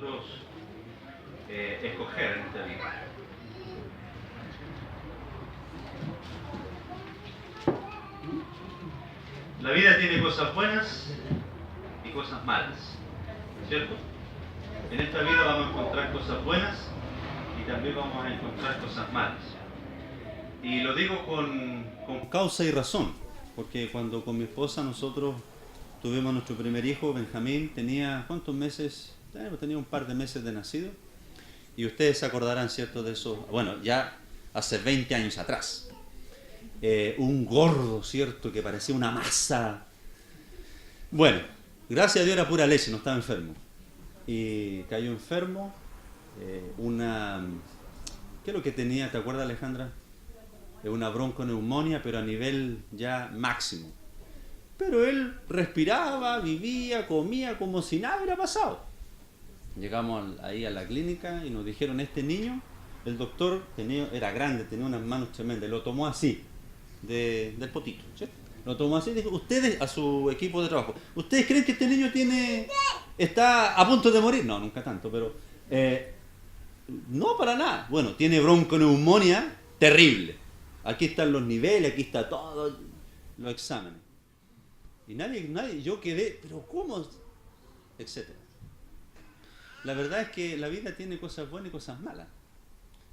nosotros escoger en esta vida. La vida tiene cosas buenas y cosas malas, ¿cierto? En esta vida vamos a encontrar cosas buenas y también vamos a encontrar cosas malas. Y lo digo con causa y razón, porque cuando con mi esposa nosotros tuvimos nuestro primer hijo, Benjamín, tenía ¿cuántos meses? Tenía un par de meses de nacido. Y ustedes se acordarán, ¿cierto?, de eso. Bueno, ya hace 20 años atrás. Un gordo, ¿cierto?, que parecía una masa. Bueno, gracias a Dios era pura leche, no estaba enfermo. Y cayó enfermo. ¿Qué es lo que tenía? ¿Te acuerdas, Alejandra? Una bronconeumonía, pero a nivel ya máximo. Pero él respiraba, vivía, comía como si nada hubiera pasado. Llegamos ahí a la clínica y nos dijeron, este niño, el doctor era grande, tenía unas manos tremendas, lo tomó así, del potito, ¿sí? Lo tomó así y dijo, ustedes, a su equipo de trabajo, ¿ustedes creen que este niño está a punto de morir? No, nunca tanto, pero no para nada. Bueno, tiene bronconeumonía terrible. Aquí están los niveles, aquí está todo, los exámenes. Y nadie, yo quedé, pero ¿cómo? Etcétera. La verdad es que la vida tiene cosas buenas y cosas malas.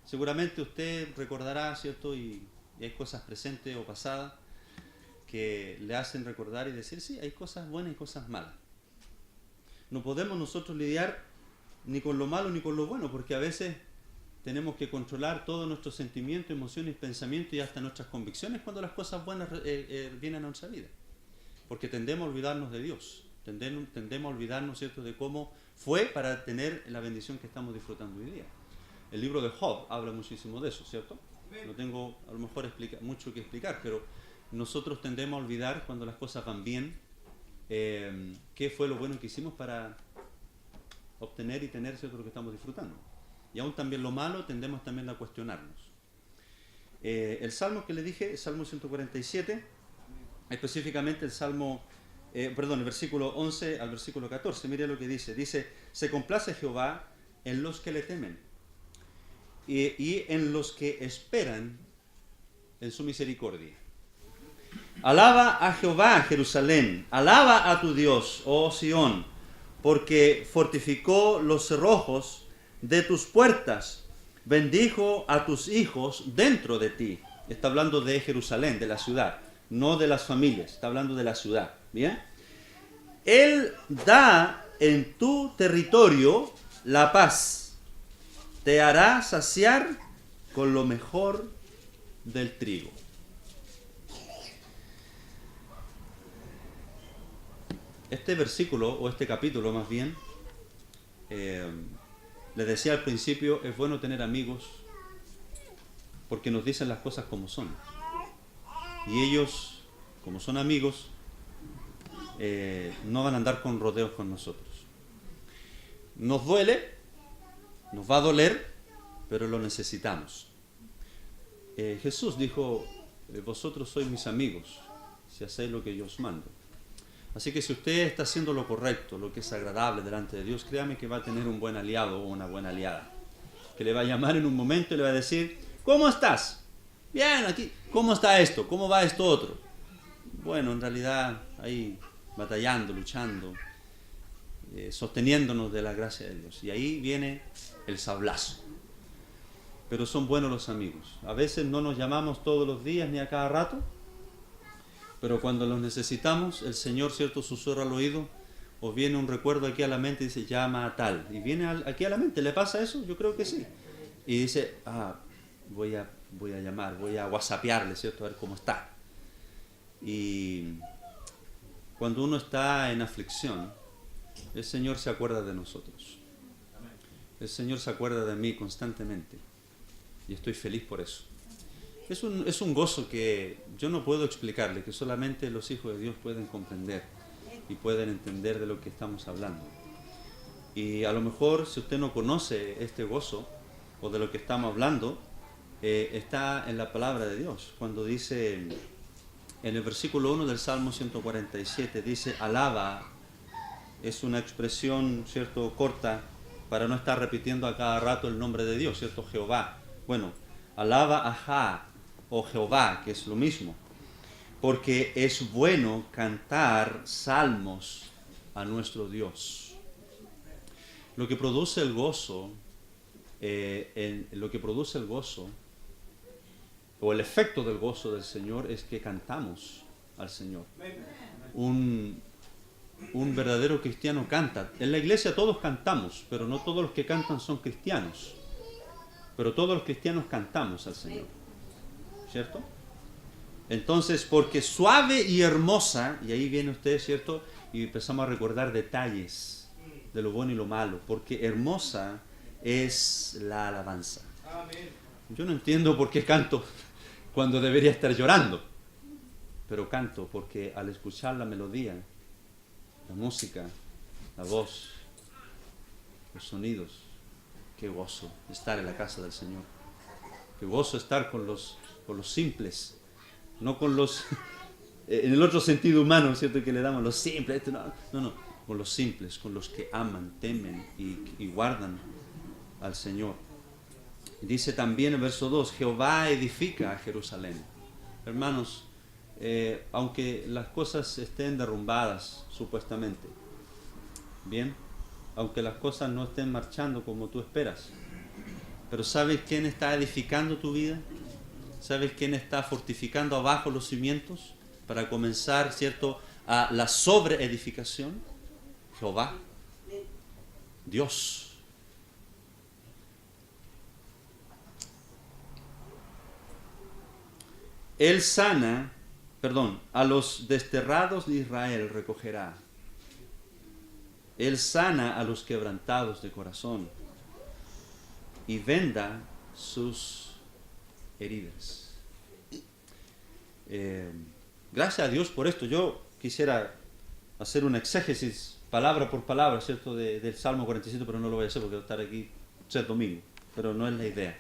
Seguramente usted recordará, ¿cierto? Y hay cosas presentes o pasadas que le hacen recordar y decir, sí, hay cosas buenas y cosas malas. No podemos nosotros lidiar ni con lo malo ni con lo bueno, porque a veces tenemos que controlar todos nuestros sentimientos, emociones, pensamientos y hasta nuestras convicciones cuando las cosas buenas vienen a nuestra vida. Porque tendemos a olvidarnos de Dios, tendemos a olvidarnos, ¿cierto?, de cómo fue para tener la bendición que estamos disfrutando hoy día. El libro de Job habla muchísimo de eso, ¿cierto? No tengo a lo mejor mucho que explicar, pero nosotros tendemos a olvidar cuando las cosas van bien, qué fue lo bueno que hicimos para obtener y tener, ¿cierto?, lo que estamos disfrutando. Y aún también lo malo tendemos también a cuestionarnos. El salmo que le dije, el Salmo 147, específicamente el versículo 11 al versículo 14, mire lo que dice. Dice, se complace Jehová en los que le temen y en los que esperan en su misericordia. Alaba a Jehová, Jerusalén, alaba a tu Dios, oh Sión, porque fortificó los cerrojos de tus puertas, bendijo a tus hijos dentro de ti. Está hablando de Jerusalén, de la ciudad, no de las familias, está hablando de la ciudad. ¿Bien? Él da en tu territorio la paz, te hará saciar con lo mejor del trigo. Este versículo, o este capítulo más bien, les decía al principio, es bueno tener amigos porque nos dicen las cosas como son. Y ellos, como son amigos, no van a andar con rodeos con nosotros. Nos duele, nos va a doler, pero lo necesitamos. Jesús dijo, vosotros sois mis amigos, si hacéis lo que yo os mando. Así que si usted está haciendo lo correcto, lo que es agradable delante de Dios, créame que va a tener un buen aliado o una buena aliada, que le va a llamar en un momento y le va a decir, ¿cómo estás? Bien, aquí, ¿cómo está esto? ¿Cómo va esto otro? Bueno, en realidad ahí batallando, luchando, sosteniéndonos de la gracia de Dios. Y ahí viene el sablazo. Pero son buenos los amigos. A veces no nos llamamos todos los días ni a cada rato, pero cuando los necesitamos, el Señor, ¿cierto?, susurra al oído, o viene un recuerdo aquí a la mente y dice, llama a tal. Y viene aquí a la mente, ¿le pasa eso? Yo creo que sí. Y dice, voy a llamar, voy a whatsappearle, ¿cierto?, a ver cómo está. Y cuando uno está en aflicción, el Señor se acuerda de nosotros. El Señor se acuerda de mí constantemente. Y estoy feliz por eso. Es un gozo que yo no puedo explicarle, que solamente los hijos de Dios pueden comprender y pueden entender de lo que estamos hablando. Y a lo mejor si usted no conoce este gozo o de lo que estamos hablando, está en la palabra de Dios. Cuando dice en el versículo 1 del Salmo 147, dice alaba, es una expresión, ¿cierto?, corta para no estar repitiendo a cada rato el nombre de Dios, ¿cierto? Jehová. Bueno, alaba a Jah o Jehová, que es lo mismo, porque es bueno cantar salmos a nuestro Dios. Lo que produce el gozo, o el efecto del gozo del Señor es que cantamos al Señor. Un verdadero cristiano canta. En la iglesia todos cantamos, pero no todos los que cantan son cristianos. Pero todos los cristianos cantamos al Señor, ¿cierto? Entonces, porque suave y hermosa, y ahí viene usted, ¿cierto? Y empezamos a recordar detalles de lo bueno y lo malo, porque hermosa es la alabanza. Yo no entiendo por qué canto cuando debería estar llorando, pero canto porque al escuchar la melodía, la música, la voz, los sonidos, qué gozo estar en la casa del Señor, qué gozo estar con los simples, no con los, en el otro sentido humano, ¿cierto? Que le damos los simples, no, con los simples, con los que aman, temen y guardan al Señor. Dice también el verso 2, Jehová edifica a Jerusalén. Hermanos, aunque las cosas estén derrumbadas, supuestamente, bien, aunque las cosas no estén marchando como tú esperas, pero ¿sabes quién está edificando tu vida? ¿Sabes quién está fortificando abajo los cimientos para comenzar, ¿cierto?, a la sobreedificación? Jehová, Dios. Él sana, a los desterrados de Israel recogerá. Él sana a los quebrantados de corazón y venda sus heridas. Gracias a Dios por esto. Yo quisiera hacer un exégesis palabra por palabra, ¿cierto?, del Salmo 47, pero no lo voy a hacer porque voy a estar aquí ser domingo, pero no es la idea.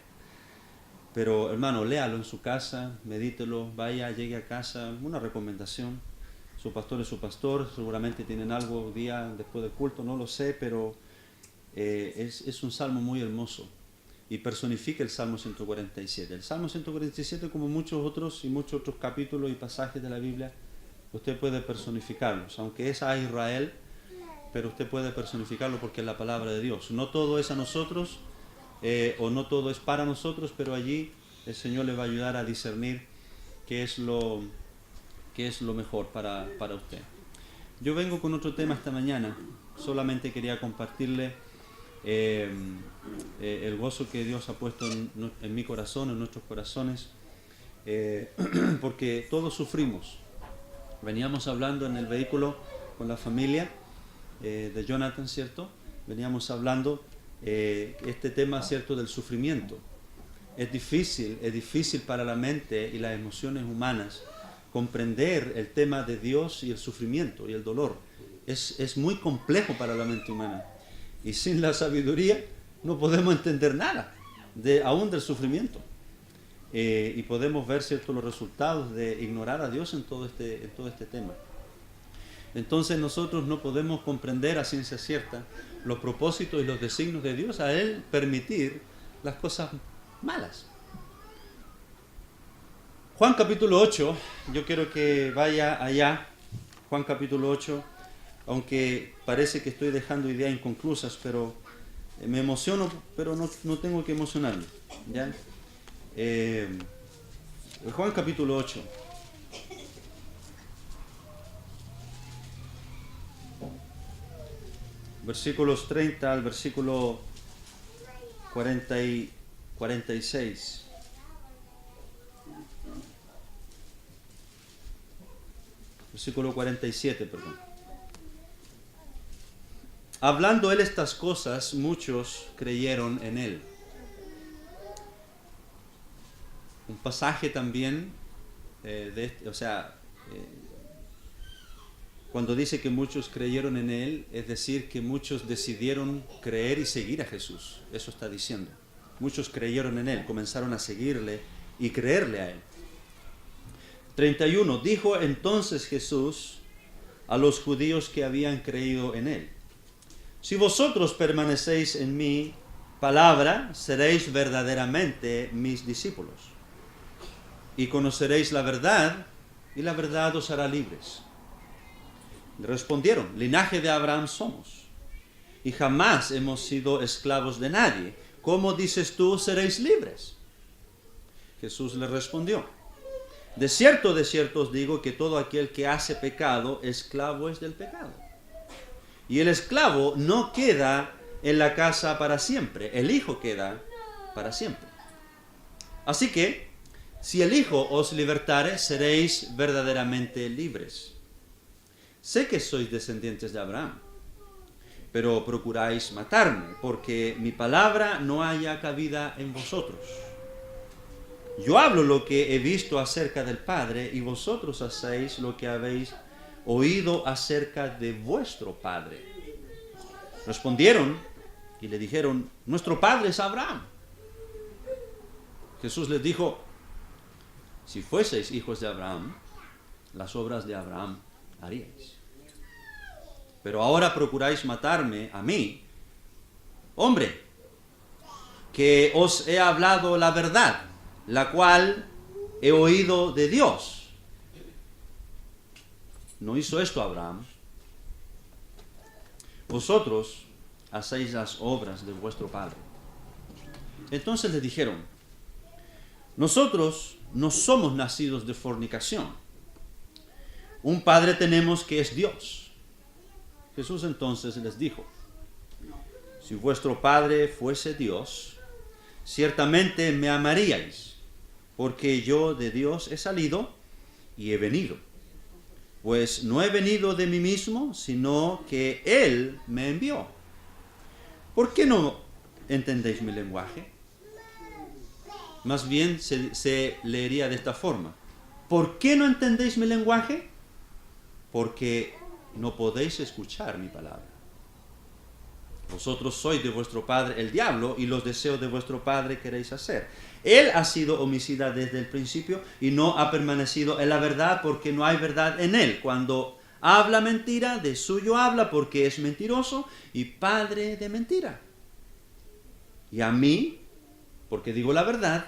Pero hermano, léalo en su casa, medítelo, vaya, llegue a casa, una recomendación. Su pastor es su pastor, seguramente tienen algo día después del culto, no lo sé, pero es un salmo muy hermoso y personifica el Salmo 147. El Salmo 147, como muchos otros capítulos y pasajes de la Biblia, usted puede personificarlos, aunque es a Israel, pero usted puede personificarlo porque es la palabra de Dios. No todo es a nosotros, o no todo es para nosotros, pero allí el Señor le va a ayudar a discernir qué es lo mejor para usted. Yo vengo con otro tema esta mañana. Solamente quería compartirle el gozo que Dios ha puesto en mi corazón, en nuestros corazones, porque todos sufrimos. Veníamos hablando en el vehículo con la familia de Jonathan, ¿cierto? Veníamos hablando este tema, ¿cierto?, del sufrimiento. Es difícil para la mente y las emociones humanas comprender el tema de Dios y el sufrimiento y el dolor. Es muy complejo para la mente humana. Y sin la sabiduría no podemos entender nada, aún del sufrimiento. Y podemos ver, ¿cierto?, los resultados de ignorar a Dios en todo este tema. Entonces nosotros no podemos comprender a ciencia cierta los propósitos y los designios de Dios a Él permitir las cosas malas. Juan capítulo 8, yo quiero que vaya allá. Juan capítulo 8, aunque parece que estoy dejando ideas inconclusas, pero me emociono, pero no tengo que emocionarme, ¿ya? Juan capítulo 8. Versículos 30 al versículo 46. Versículo 47, perdón. Hablando él estas cosas, muchos creyeron en él. Un pasaje también cuando dice que muchos creyeron en él, es decir, que muchos decidieron creer y seguir a Jesús. Eso está diciendo. Muchos creyeron en él, comenzaron a seguirle y creerle a él. 31. Dijo entonces Jesús a los judíos que habían creído en él: Si vosotros permanecéis en mi palabra, seréis verdaderamente mis discípulos. Y conoceréis la verdad, y la verdad os hará libres. Le respondieron, linaje de Abraham somos, y jamás hemos sido esclavos de nadie. ¿Cómo dices tú, seréis libres? Jesús le respondió, de cierto os digo que todo aquel que hace pecado, esclavo es del pecado. Y el esclavo no queda en la casa para siempre, el Hijo queda para siempre. Así que, si el Hijo os libertare, seréis verdaderamente libres. Sé que sois descendientes de Abraham, pero procuráis matarme, porque mi palabra no haya cabida en vosotros. Yo hablo lo que he visto acerca del Padre, y vosotros hacéis lo que habéis oído acerca de vuestro padre. Respondieron y le dijeron, nuestro padre es Abraham. Jesús les dijo, si fueseis hijos de Abraham, las obras de Abraham haríais. Pero ahora procuráis matarme a mí, hombre, que os he hablado la verdad, la cual he oído de Dios. ¿No hizo esto Abraham? Vosotros hacéis las obras de vuestro padre. Entonces le dijeron, nosotros no somos nacidos de fornicación. Un padre tenemos que es Dios. Jesús entonces les dijo, si vuestro padre fuese Dios, ciertamente me amaríais, porque yo de Dios he salido y he venido. Pues no he venido de mí mismo, sino que Él me envió. ¿Por qué no entendéis mi lenguaje? Más bien se leería de esta forma. ¿Por qué no entendéis mi lenguaje? Porque no podéis escuchar mi palabra. Vosotros sois de vuestro padre el diablo, y los deseos de vuestro padre queréis hacer. Él ha sido homicida desde el principio y no ha permanecido en la verdad, porque no hay verdad en él. Cuando habla mentira, de suyo habla, porque es mentiroso y padre de mentira. Y a mí, porque digo la verdad,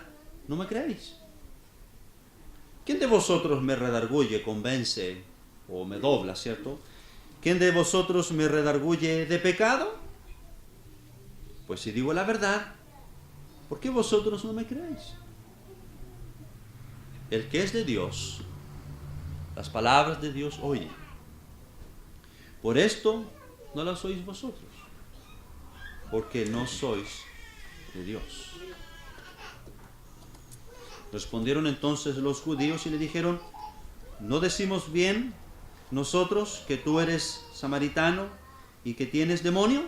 no me creéis. ¿Quién de vosotros me redarguye, convence o me dobla, cierto? ¿Quién de vosotros me redarguye de pecado? Pues si digo la verdad, ¿por qué vosotros no me creéis? El que es de Dios, las palabras de Dios oye. Por esto no las oís vosotros, porque no sois de Dios. Respondieron entonces los judíos y le dijeron, ¿no decimos bien nosotros que tú eres samaritano y que tienes demonio?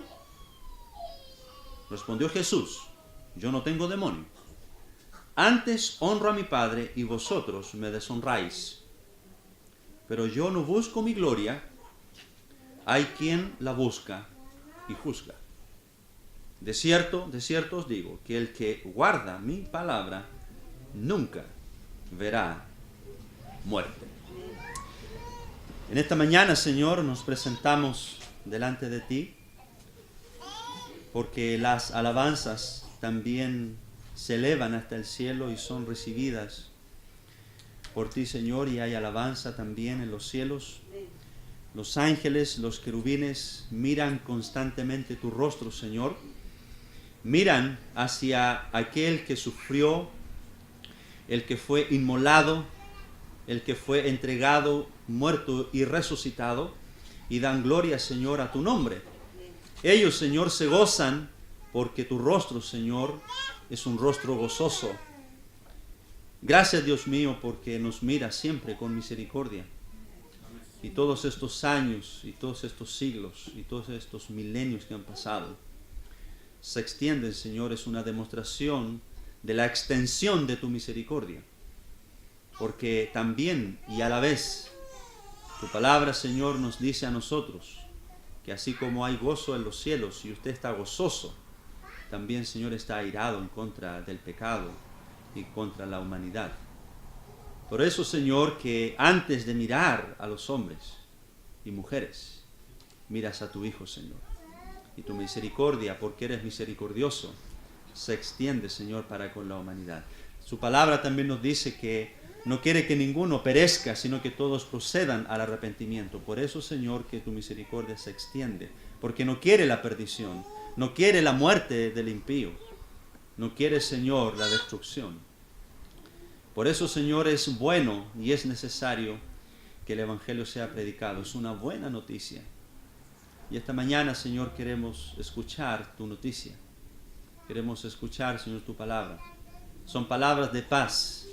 Respondió Jesús, yo no tengo demonio. Antes honro a mi Padre y vosotros me deshonráis. Pero yo no busco mi gloria, hay quien la busca y juzga. De cierto os digo, que el que guarda mi palabra nunca verá muerte. En esta mañana, Señor, nos presentamos delante de ti, porque las alabanzas también se elevan hasta el cielo y son recibidas por ti, Señor, y hay alabanza también en los cielos. Los ángeles, los querubines miran constantemente tu rostro, Señor. Miran hacia aquel que sufrió, el que fue inmolado, el que fue entregado, muerto y resucitado, y dan gloria, Señor, a tu nombre. Ellos, Señor, se gozan porque tu rostro, Señor, es un rostro gozoso. Gracias, Dios mío, porque nos mira siempre con misericordia. Y todos estos años, y todos estos siglos, y todos estos milenios que han pasado, se extienden, Señor, es una demostración de la extensión de tu misericordia. Porque también y a la vez, tu palabra, Señor, nos dice a nosotros que así como hay gozo en los cielos y usted está gozoso, también, Señor, está airado en contra del pecado y contra la humanidad. Por eso, Señor, que antes de mirar a los hombres y mujeres, miras a tu Hijo, Señor. y tu misericordia, porque eres misericordioso, se extiende, Señor, para con la humanidad. Su palabra también nos dice que no quiere que ninguno perezca, sino que todos procedan al arrepentimiento. Por eso, Señor, que tu misericordia se extiende, porque no quiere la perdición, no quiere la muerte del impío, no quiere, Señor, la destrucción. Por eso, Señor, es bueno y es necesario que el Evangelio sea predicado. Es una buena noticia. Y esta mañana, Señor, queremos escuchar tu noticia. Queremos escuchar, Señor, tu palabra. Son palabras de paz,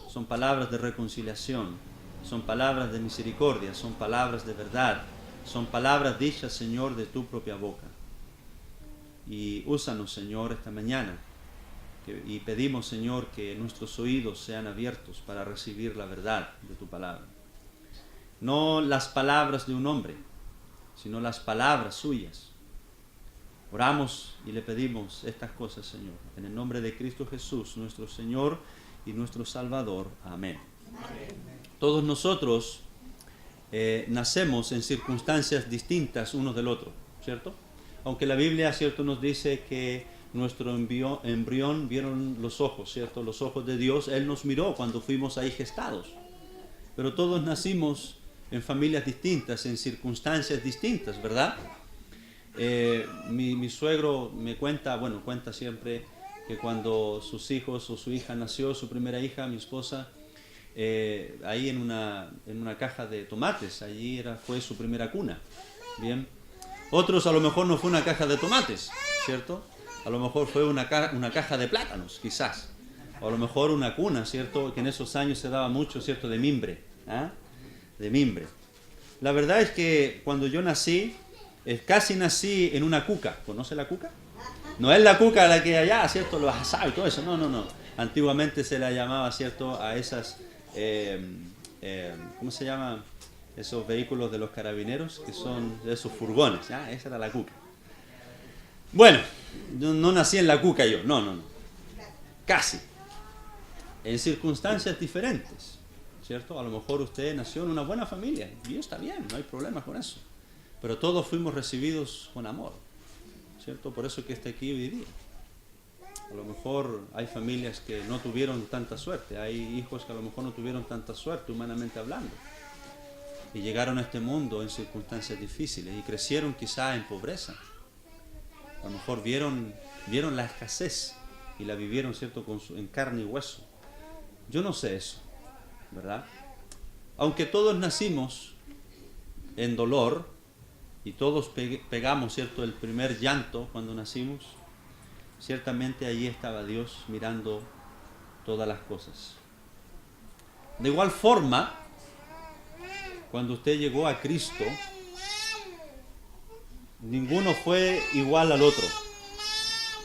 son palabras de reconciliación, son palabras de misericordia, son palabras de verdad, son palabras dichas, Señor, de tu propia boca. Y úsanos, Señor, esta mañana. Y pedimos, Señor, que nuestros oídos sean abiertos para recibir la verdad de tu palabra. No las palabras de un hombre, sino las palabras suyas. Oramos y le pedimos estas cosas, Señor, en el nombre de Cristo Jesús, nuestro Señor y nuestro Salvador. Amén. Amén. Todos nosotros nacemos en circunstancias distintas unos del otro, ¿cierto? Aunque la Biblia, ¿cierto?, nos dice que nuestro embrión vieron los ojos, ¿cierto? Los ojos de Dios. Él nos miró cuando fuimos ahí gestados. Pero todos nacimos en familias distintas, en circunstancias distintas, ¿verdad? Mi suegro me cuenta siempre que cuando sus hijos o su hija nació, su primera hija, mi esposa, ahí en una caja de tomates, allí fue su primera cuna. Bien. Otros a lo mejor no fue una caja de tomates, ¿cierto? A lo mejor fue una caja de plátanos, quizás. O a lo mejor una cuna, ¿cierto? Que en esos años se daba mucho, ¿cierto? De mimbre. De mimbre. La verdad es que cuando yo nací, casi nací en una cuca. ¿Conoce la cuca? No es la cuca la que allá, ¿cierto? Los asados y todo eso. No. Antiguamente se la llamaba, ¿cierto? A esas, ¿cómo se llama? Esos vehículos de los carabineros, que son esos furgones. Esa era la cuca. Bueno, no nací en la cuca yo. No. Casi. En circunstancias diferentes, ¿cierto? A lo mejor usted nació en una buena familia. Y está bien, no hay problema con eso. Pero todos fuimos recibidos con amor, ¿cierto? Por eso que está aquí hoy día. A lo mejor hay familias que no tuvieron tanta suerte, hay hijos que a lo mejor no tuvieron tanta suerte humanamente hablando, y llegaron a este mundo en circunstancias difíciles y crecieron quizá en pobreza. A lo mejor vieron la escasez y la vivieron, ¿cierto?, en carne y hueso. Yo no sé eso, ¿verdad? Aunque todos nacimos en dolor, y todos pegamos, ¿cierto?, el primer llanto cuando nacimos, ciertamente allí estaba Dios mirando todas las cosas. De igual forma, cuando usted llegó a Cristo, ninguno fue igual al otro,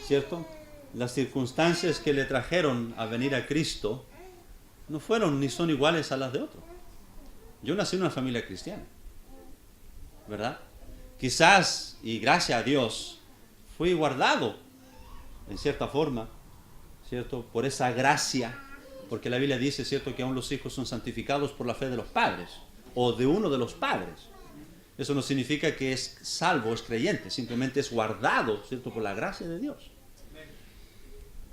¿cierto? Las circunstancias que le trajeron a venir a Cristo no fueron ni son iguales a las de otro. Yo nací en una familia cristiana, ¿verdad? Quizás, y gracias a Dios, fui guardado, en cierta forma, ¿cierto?, por esa gracia, porque la Biblia dice, ¿cierto?, que aún los hijos son santificados por la fe de los padres, o de uno de los padres. Eso no significa que es salvo, es creyente, simplemente es guardado, ¿cierto?, por la gracia de Dios.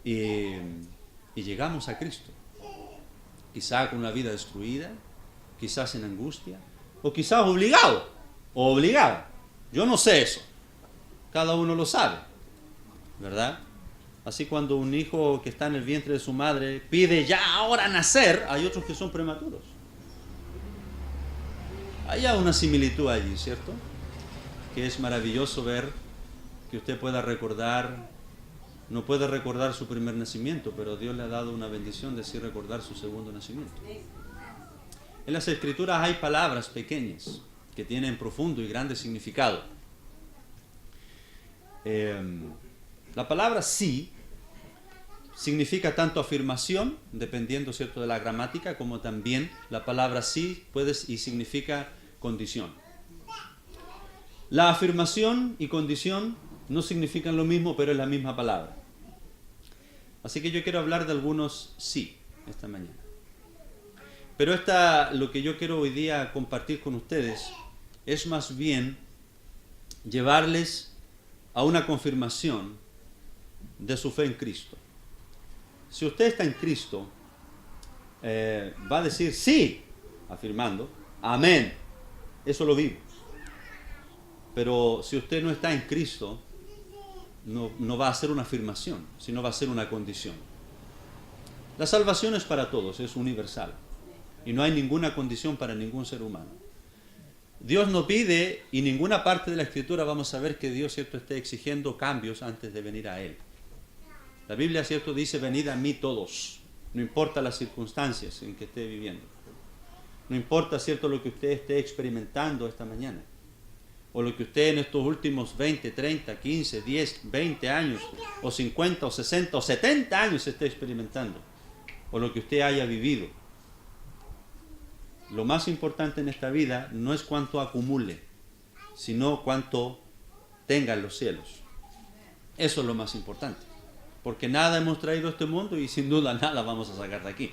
Y llegamos a Cristo, quizá con una vida destruida, quizás en angustia, o quizás obligado, o obligada. Yo no sé eso. Cada uno lo sabe, ¿verdad? Así cuando un hijo que está en el vientre de su madre pide ya ahora nacer, hay otros que son prematuros. Hay una similitud allí, ¿cierto? Que es maravilloso ver que usted pueda recordar, no puede recordar su primer nacimiento, pero Dios le ha dado una bendición de sí recordar su segundo nacimiento. En las Escrituras hay palabras pequeñas que tienen profundo y grande significado. La palabra sí significa tanto afirmación, dependiendo, ¿cierto?, de la gramática, como también la palabra sí y significa condición. La afirmación y condición no significan lo mismo, pero es la misma palabra. Así que yo quiero hablar de algunos sí esta mañana. Pero lo que yo quiero hoy día compartir con ustedes es más bien llevarles a una confirmación de su fe en Cristo. Si usted está en Cristo, va a decir sí, afirmando, amén, eso lo vivo. Pero si usted no está en Cristo, no va a ser una afirmación, sino va a ser una condición. La salvación es para todos, es universal. Y no hay ninguna condición para ningún ser humano. Dios no pide, y ninguna parte de la Escritura vamos a ver que Dios, ¿cierto?, esté exigiendo cambios antes de venir a Él. La Biblia, ¿cierto?, dice, venid a mí todos, no importa las circunstancias en que esté viviendo. No importa, ¿cierto?, lo que usted esté experimentando esta mañana. O lo que usted en estos últimos 20, 30, 15, 10, 20 años, o 50, o 60, o 70 años esté experimentando. O lo que usted haya vivido. Lo más importante en esta vida no es cuánto acumule, sino cuánto tenga en los cielos. Eso es lo más importante. Porque nada hemos traído a este mundo y sin duda nada vamos a sacar de aquí.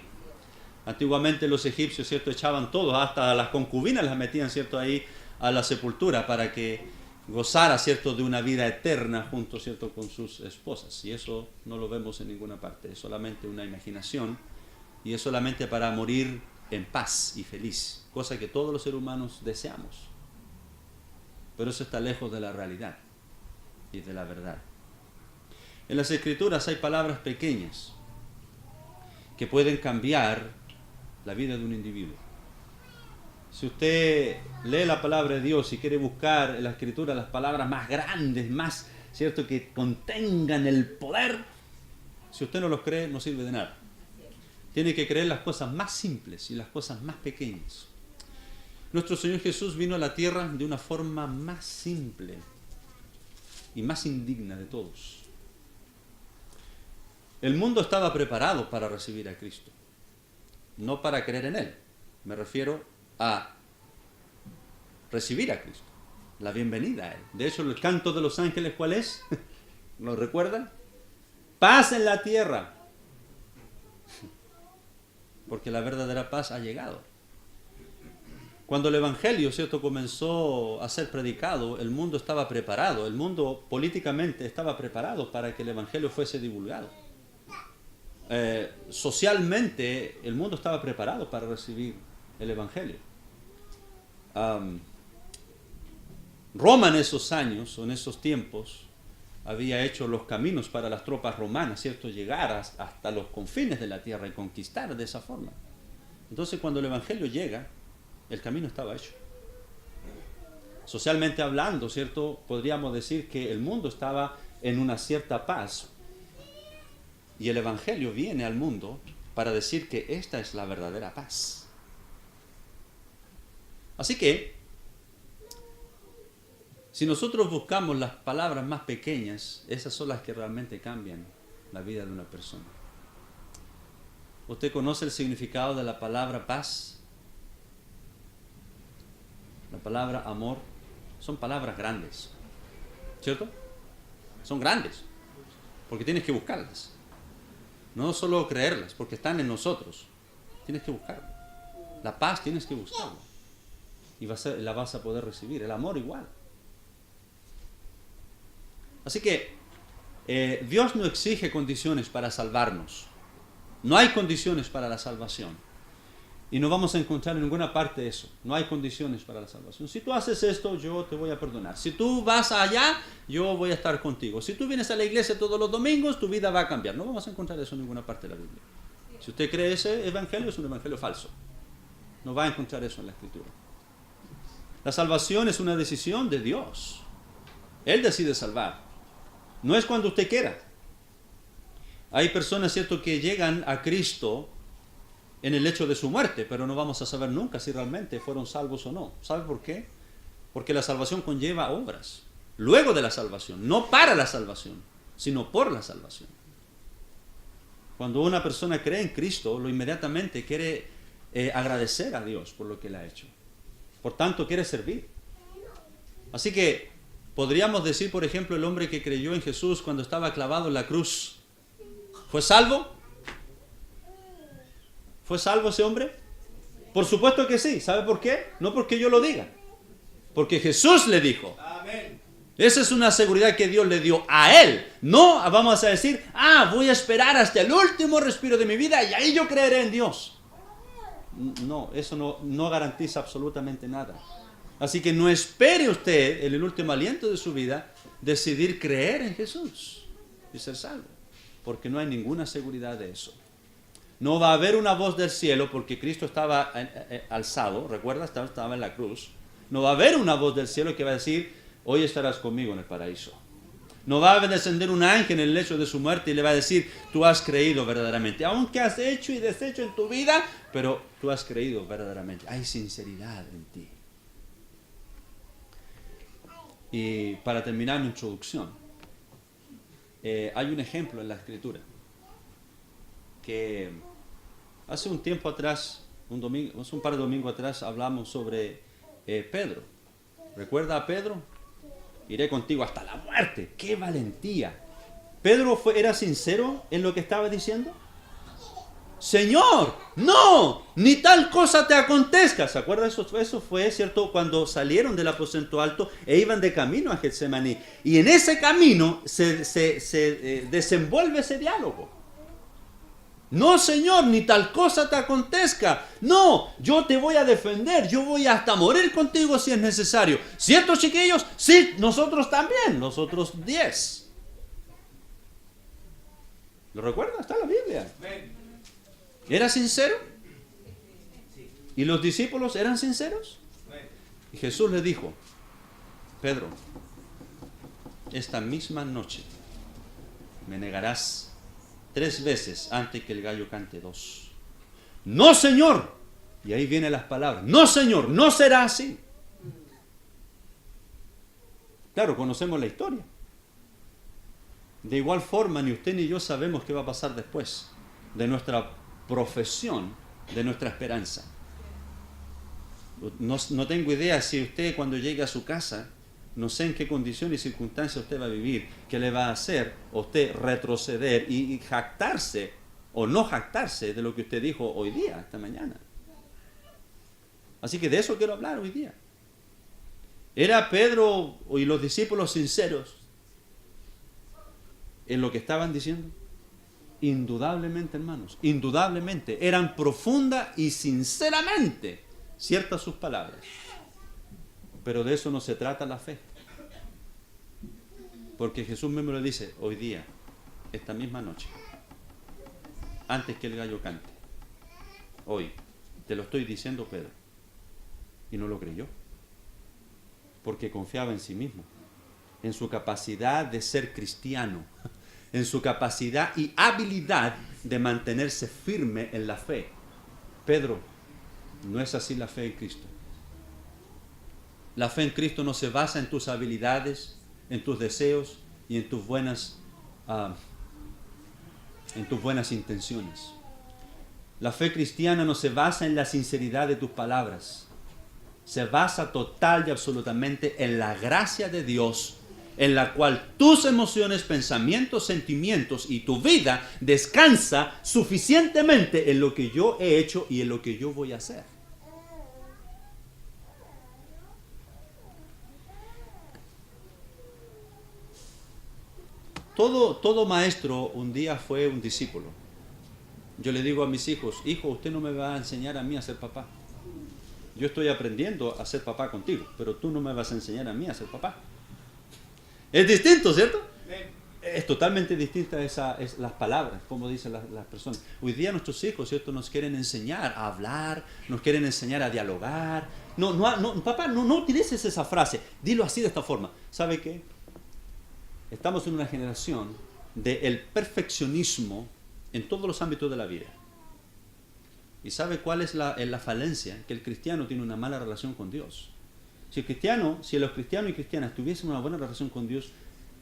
Antiguamente los egipcios, ¿cierto?, echaban todo, hasta las concubinas las metían, ¿cierto?, ahí a la sepultura para que gozara, ¿cierto?, de una vida eterna junto, ¿cierto?, con sus esposas. Y eso no lo vemos en ninguna parte, es solamente una imaginación y es solamente para morir en paz y feliz, cosa que todos los seres humanos deseamos. Pero eso está lejos de la realidad y de la verdad. En las Escrituras hay palabras pequeñas que pueden cambiar la vida de un individuo. Si usted lee la palabra de Dios y quiere buscar en la Escritura las palabras más grandes, más, ¿cierto?, que contengan el poder, si usted no los cree, no sirve de nada. Tiene que creer las cosas más simples y las cosas más pequeñas. Nuestro Señor Jesús vino a la tierra de una forma más simple y más indigna de todos. El mundo estaba preparado para recibir a Cristo, no para creer en Él. Me refiero a recibir a Cristo, la bienvenida a Él. De hecho, el canto de los ángeles, ¿cuál es? ¿Lo recuerdan? Paz en la tierra. Porque la verdadera paz ha llegado. Cuando el Evangelio, ¿cierto?, comenzó a ser predicado, el mundo estaba preparado, el mundo políticamente estaba preparado para que el Evangelio fuese divulgado. Socialmente, el mundo estaba preparado para recibir el Evangelio. Roma en esos años, o en esos tiempos, había hecho los caminos para las tropas romanas, ¿cierto?, llegar hasta los confines de la tierra y conquistar de esa forma. Entonces, cuando el Evangelio llega, el camino estaba hecho. Socialmente hablando, ¿cierto?, podríamos decir que el mundo estaba en una cierta paz y el Evangelio viene al mundo para decir que esta es la verdadera paz. Así que, si nosotros buscamos las palabras más pequeñas, esas son las que realmente cambian la vida de una persona. ¿Usted conoce el significado de la palabra paz? La palabra amor. Son palabras grandes, ¿cierto? Son grandes, porque tienes que buscarlas. No solo creerlas, porque están en nosotros. Tienes que buscarlas. La paz tienes que buscarla. Y la vas a poder recibir. El amor igual. Así que Dios no exige condiciones para salvarnos. No hay condiciones para la salvación. Y no vamos a encontrar en ninguna parte eso. No hay condiciones para la salvación. Si tú haces esto, yo te voy a perdonar. Si tú vas allá, yo voy a estar contigo. Si tú vienes a la iglesia todos los domingos, tu vida va a cambiar. No vamos a encontrar eso en ninguna parte de la Biblia. Si usted cree ese evangelio, es un evangelio falso. No va a encontrar eso en la Escritura. La salvación es una decisión de Dios. Él decide salvar. No es cuando usted quiera. Hay personas, ¿cierto?, que llegan a Cristo en el hecho de su muerte, pero no vamos a saber nunca si realmente fueron salvos o no. ¿Sabe por qué? Porque la salvación conlleva obras. Luego de la salvación, no para la salvación, sino por la salvación. Cuando una persona cree en Cristo, lo inmediatamente quiere agradecer a Dios por lo que Él ha hecho. Por tanto, quiere servir. Así que podríamos decir, por ejemplo, el hombre que creyó en Jesús cuando estaba clavado en la cruz, ¿fue salvo? ¿Fue salvo ese hombre? Por supuesto que sí. ¿Sabe por qué? No porque yo lo diga. Porque Jesús le dijo. Amén. Esa es una seguridad que Dios le dio a él. No vamos a decir, voy a esperar hasta el último respiro de mi vida y ahí yo creeré en Dios. No, eso no garantiza absolutamente nada. Así que no espere usted en el último aliento de su vida decidir creer en Jesús y ser salvo, porque no hay ninguna seguridad de eso. No va a haber una voz del cielo porque Cristo estaba alzado, recuerda, estaba en la cruz. No va a haber una voz del cielo que va a decir, hoy estarás conmigo en el paraíso. No va a descender un ángel en el lecho de su muerte y le va a decir, tú has creído verdaderamente, aunque has hecho y deshecho en tu vida, pero tú has creído verdaderamente. Hay sinceridad en ti. Y para terminar mi introducción, hay un ejemplo en la Escritura que hace un tiempo atrás, hace un par de domingos atrás, hablamos sobre Pedro. ¿Recuerda a Pedro? Iré contigo hasta la muerte. ¡Qué valentía! ¿Pedro era sincero en lo que estaba diciendo? Señor, no, ni tal cosa te acontezca. ¿Se acuerda? Eso fue, ¿cierto? Cuando salieron del aposento alto e iban de camino a Getsemaní. Y en ese camino se desenvuelve ese diálogo. No, Señor, ni tal cosa te acontezca. No, yo te voy a defender. Yo voy hasta morir contigo si es necesario. ¿Cierto, chiquillos? Sí, nosotros también. Nosotros 10. ¿Lo recuerdan? Está en la Biblia. ¿Era sincero? ¿Y los discípulos eran sinceros? Y Jesús le dijo, Pedro, esta misma noche me negarás 3 veces antes que el gallo cante 2. No, Señor. Y ahí vienen las palabras. No, Señor, no será así. Claro, conocemos la historia. De igual forma, ni usted ni yo sabemos qué va a pasar después de nuestra profesión, de nuestra esperanza. No tengo idea si usted cuando llegue a su casa, no sé en qué condiciones y circunstancias usted va a vivir, qué le va a hacer a usted retroceder y jactarse o no jactarse de lo que usted dijo hoy día, esta mañana. Así que de eso quiero hablar hoy día. ¿Era Pedro y los discípulos sinceros en lo que estaban diciendo? Indudablemente, hermanos, indudablemente. Eran profunda y sinceramente ciertas sus palabras. Pero de eso no se trata la fe. Porque Jesús mismo le dice, hoy día, esta misma noche, antes que el gallo cante, hoy, te lo estoy diciendo, Pedro. Y no lo creyó. Porque confiaba en sí mismo, en su capacidad de ser cristiano, en su capacidad y habilidad de mantenerse firme en la fe. Pedro, no es así la fe en Cristo. La fe en Cristo no se basa en tus habilidades, en tus deseos y en tus buenas intenciones. La fe cristiana no se basa en la sinceridad de tus palabras. Se basa total y absolutamente en la gracia de Dios, en la cual tus emociones, pensamientos, sentimientos y tu vida descansa suficientemente en lo que yo he hecho y en lo que yo voy a hacer. Todo maestro un día fue un discípulo. Yo le digo a mis hijos, hijo, usted no me va a enseñar a mí a ser papá. Yo estoy aprendiendo a ser papá contigo, pero tú no me vas a enseñar a mí a ser papá. Es distinto, ¿cierto? Es totalmente distinta las palabras, como dicen las personas. Hoy día nuestros hijos, ¿cierto?, nos quieren enseñar a hablar, nos quieren enseñar a dialogar. Papá, no utilices esa frase, dilo así de esta forma. ¿Sabe qué? Estamos en una generación del perfeccionismo en todos los ámbitos de la vida. ¿Y sabe cuál es la falencia? Que el cristiano tiene una mala relación con Dios. Si los cristianos y cristianas tuviesen una buena relación con Dios,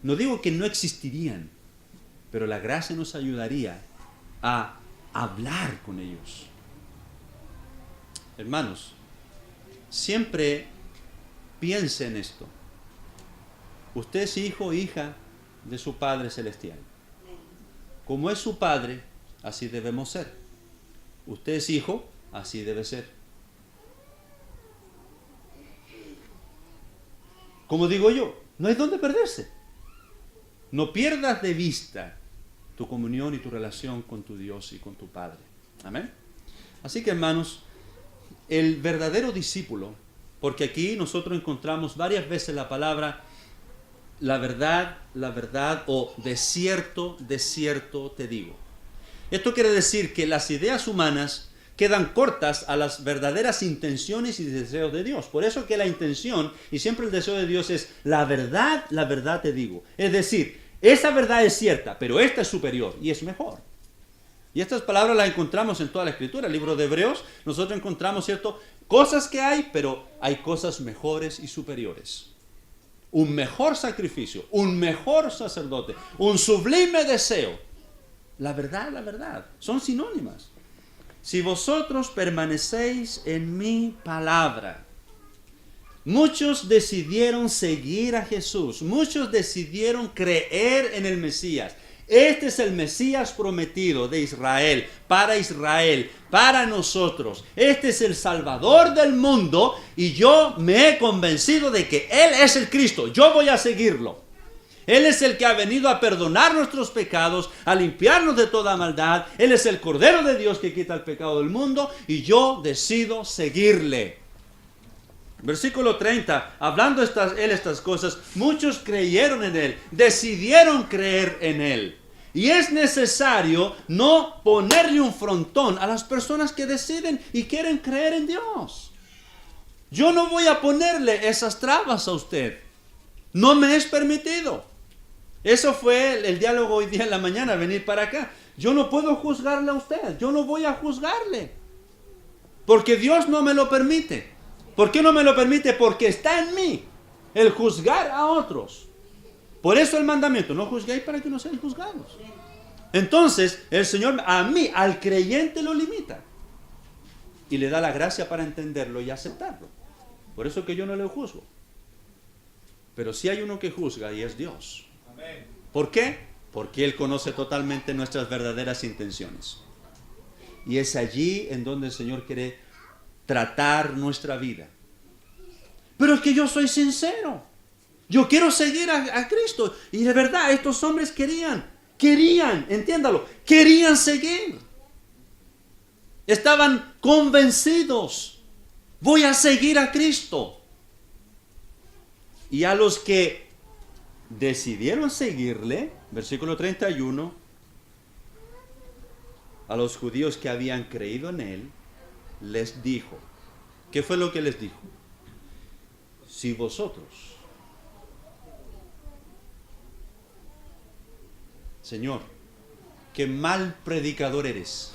no digo que no existirían, pero la gracia nos ayudaría a hablar con ellos. Hermanos, siempre piense en esto. Usted es hijo o hija de su Padre Celestial. Como es su Padre, así debemos ser. Usted es hijo, así debe ser. Como digo yo, no hay dónde perderse. No pierdas de vista tu comunión y tu relación con tu Dios y con tu Padre. Amén. Así que, hermanos, el verdadero discípulo, porque aquí nosotros encontramos varias veces la palabra la verdad o de cierto te digo. Esto quiere decir que las ideas humanas quedan cortas a las verdaderas intenciones y deseos de Dios. Por eso que la intención y siempre el deseo de Dios es la verdad te digo. Es decir, esa verdad es cierta, pero esta es superior y es mejor. Y estas palabras las encontramos en toda la Escritura. El libro de Hebreos, nosotros encontramos, ¿cierto?, cosas que hay, pero hay cosas mejores y superiores. Un mejor sacrificio, un mejor sacerdote, un sublime deseo. La verdad, son sinónimas. Si vosotros permanecéis en mi palabra. Muchos decidieron seguir a Jesús, muchos decidieron creer en el Mesías. Este es el Mesías prometido de Israel, para nosotros. Este es el Salvador del mundo y yo me he convencido de que Él es el Cristo. Yo voy a seguirlo. Él es el que ha venido a perdonar nuestros pecados, a limpiarnos de toda maldad. Él es el Cordero de Dios que quita el pecado del mundo y yo decido seguirle. Versículo 30, hablando estas cosas, muchos creyeron en Él, decidieron creer en Él. Y es necesario no ponerle un frontón a las personas que deciden y quieren creer en Dios. Yo no voy a ponerle esas trabas a usted. No me es permitido. Eso fue el diálogo hoy día en la mañana, venir para acá. Yo no puedo juzgarle a usted, yo no voy a juzgarle. Porque Dios no me lo permite. ¿Por qué no me lo permite? Porque está en mí el juzgar a otros. Por eso el mandamiento, no juzguéis para que no seáis juzgados. Entonces, el Señor a mí, al creyente, lo limita. Y le da la gracia para entenderlo y aceptarlo. Por eso que yo no le juzgo. Pero sí hay uno que juzga y es Dios. ¿Por qué? Porque Él conoce totalmente nuestras verdaderas intenciones. Y es allí en donde el Señor quiere tratar nuestra vida. Pero es que yo soy sincero. Yo quiero seguir a Cristo. Y de verdad, estos hombres querían, entiéndalo, querían seguir. Estaban convencidos. Voy a seguir a Cristo. Y a los que decidieron seguirle, versículo 31, a los judíos que habían creído en Él, les dijo, ¿qué fue lo que les dijo? Si vosotros, Señor, qué mal predicador eres.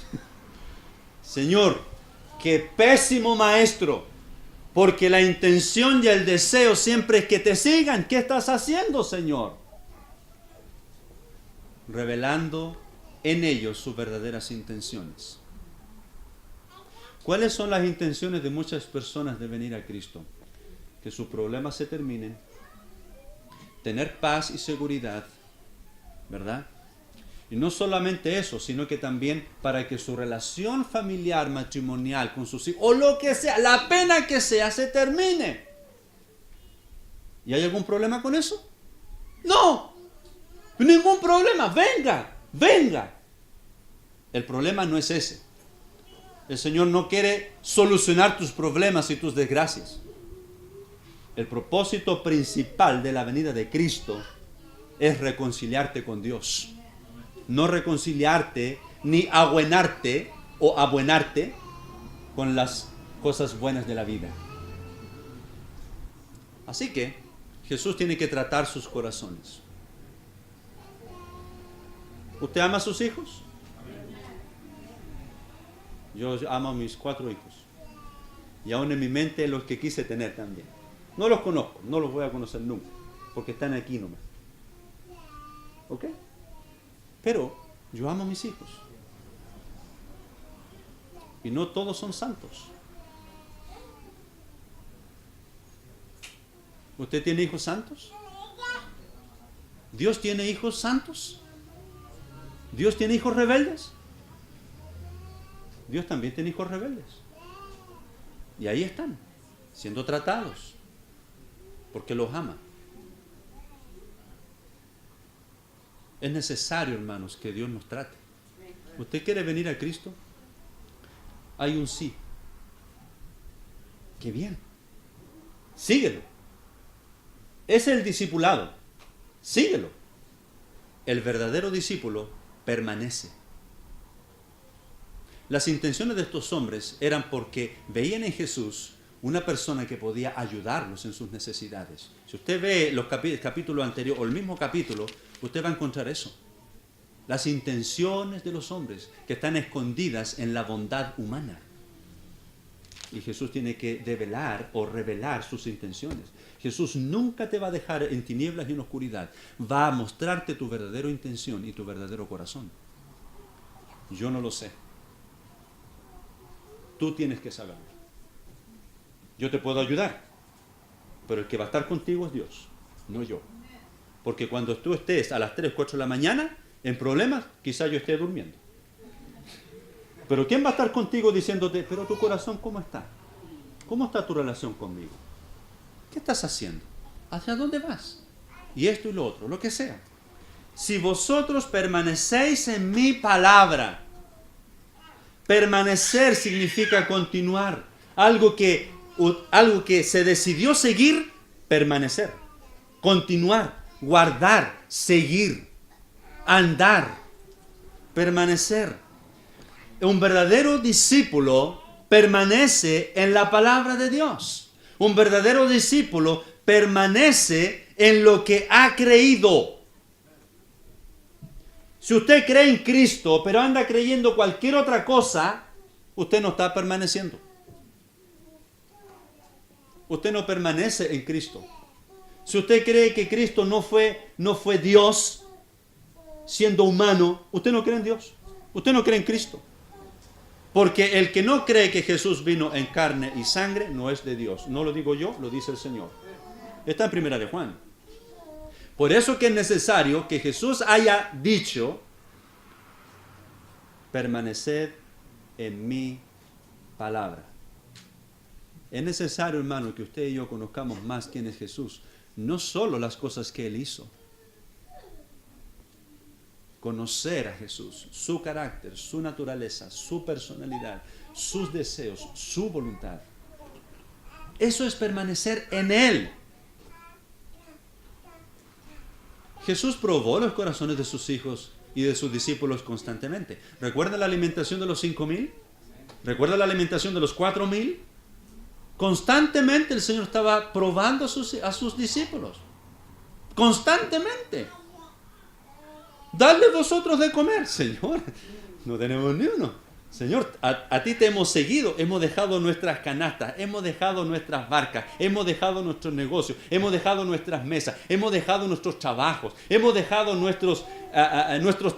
Señor, qué pésimo maestro. Porque la intención y el deseo siempre es que te sigan. ¿Qué estás haciendo, Señor? Revelando en ellos sus verdaderas intenciones. ¿Cuáles son las intenciones de muchas personas de venir a Cristo? Que sus problemas se terminen, tener paz y seguridad, ¿verdad? Y no solamente eso, sino que también para que su relación familiar, matrimonial con sus hijos, o lo que sea, la pena que sea, se termine. ¿Y hay algún problema con eso? No, ningún problema, venga. El problema no es ese. El Señor no quiere solucionar tus problemas y tus desgracias. El propósito principal de la venida de Cristo es reconciliarte con Dios. No reconciliarte ni abuenarte o abuenarte con las cosas buenas de la vida. Así que Jesús tiene que tratar sus corazones. ¿Usted ama a sus hijos? Yo amo a mis 4 hijos. Y aún en mi mente los que quise tener también. No los conozco, no los voy a conocer nunca, porque están aquí nomás. ¿Ok? Pero yo amo a mis hijos. Y no todos son santos. ¿Usted tiene hijos santos? ¿Dios tiene hijos santos? ¿Dios tiene hijos rebeldes? Dios también tiene hijos rebeldes. Y ahí están, siendo tratados, porque los ama. Es necesario, hermanos, que Dios nos trate. ¿Usted quiere venir a Cristo? Hay un sí. ¡Qué bien! Síguelo. Es el discipulado. Síguelo. El verdadero discípulo permanece. Las intenciones de estos hombres eran porque veían en Jesús una persona que podía ayudarlos en sus necesidades. Si usted ve los capítulos anteriores o el mismo capítulo, usted va a encontrar eso. Las intenciones de los hombres que están escondidas en la bondad humana. Y Jesús tiene que develar o revelar sus intenciones. Jesús nunca te va a dejar en tinieblas y en oscuridad. Va a mostrarte tu verdadera intención y tu verdadero corazón. Yo no lo sé. Tú tienes que saberlo. Yo te puedo ayudar, pero el que va a estar contigo es Dios, no yo. Porque cuando tú estés a las 3, 4 de la mañana en problemas, quizás yo esté durmiendo. Pero ¿quién va a estar contigo diciéndote, pero tu corazón cómo está? ¿Cómo está tu relación conmigo? ¿Qué estás haciendo? ¿Hacia dónde vas? Y esto y lo otro, lo que sea. Si vosotros permanecéis en mi palabra, permanecer significa continuar. Algo que se decidió seguir, permanecer. Continuar, guardar, seguir, andar, permanecer. Un verdadero discípulo permanece en la palabra de Dios. Un verdadero discípulo permanece en lo que ha creído. Si usted cree en Cristo, pero anda creyendo cualquier otra cosa, usted no está permaneciendo. Usted no permanece en Cristo. Si usted cree que Cristo no fue Dios, siendo humano, usted no cree en Dios. Usted no cree en Cristo. Porque el que no cree que Jesús vino en carne y sangre, no es de Dios. No lo digo yo, lo dice el Señor. Está en Primera de Juan. Por eso que es necesario que Jesús haya dicho, permaneced en mi palabra. Es necesario, hermano, que usted y yo conozcamos más quién es Jesús. No solo las cosas que Él hizo. Conocer a Jesús, su carácter, su naturaleza, su personalidad, sus deseos, su voluntad. Eso es permanecer en Él. Jesús probó los corazones de sus hijos y de sus discípulos constantemente. ¿Recuerda la alimentación de los 5,000? ¿Recuerda la alimentación de los 4,000? Constantemente el Señor estaba probando a sus discípulos. Constantemente. Dadle vosotros de comer. Señor, no tenemos ni uno. Señor, a ti te hemos seguido, hemos dejado nuestras canastas, hemos dejado nuestras barcas, hemos dejado nuestros negocios, hemos dejado nuestras mesas, hemos dejado nuestros trabajos, hemos dejado nuestros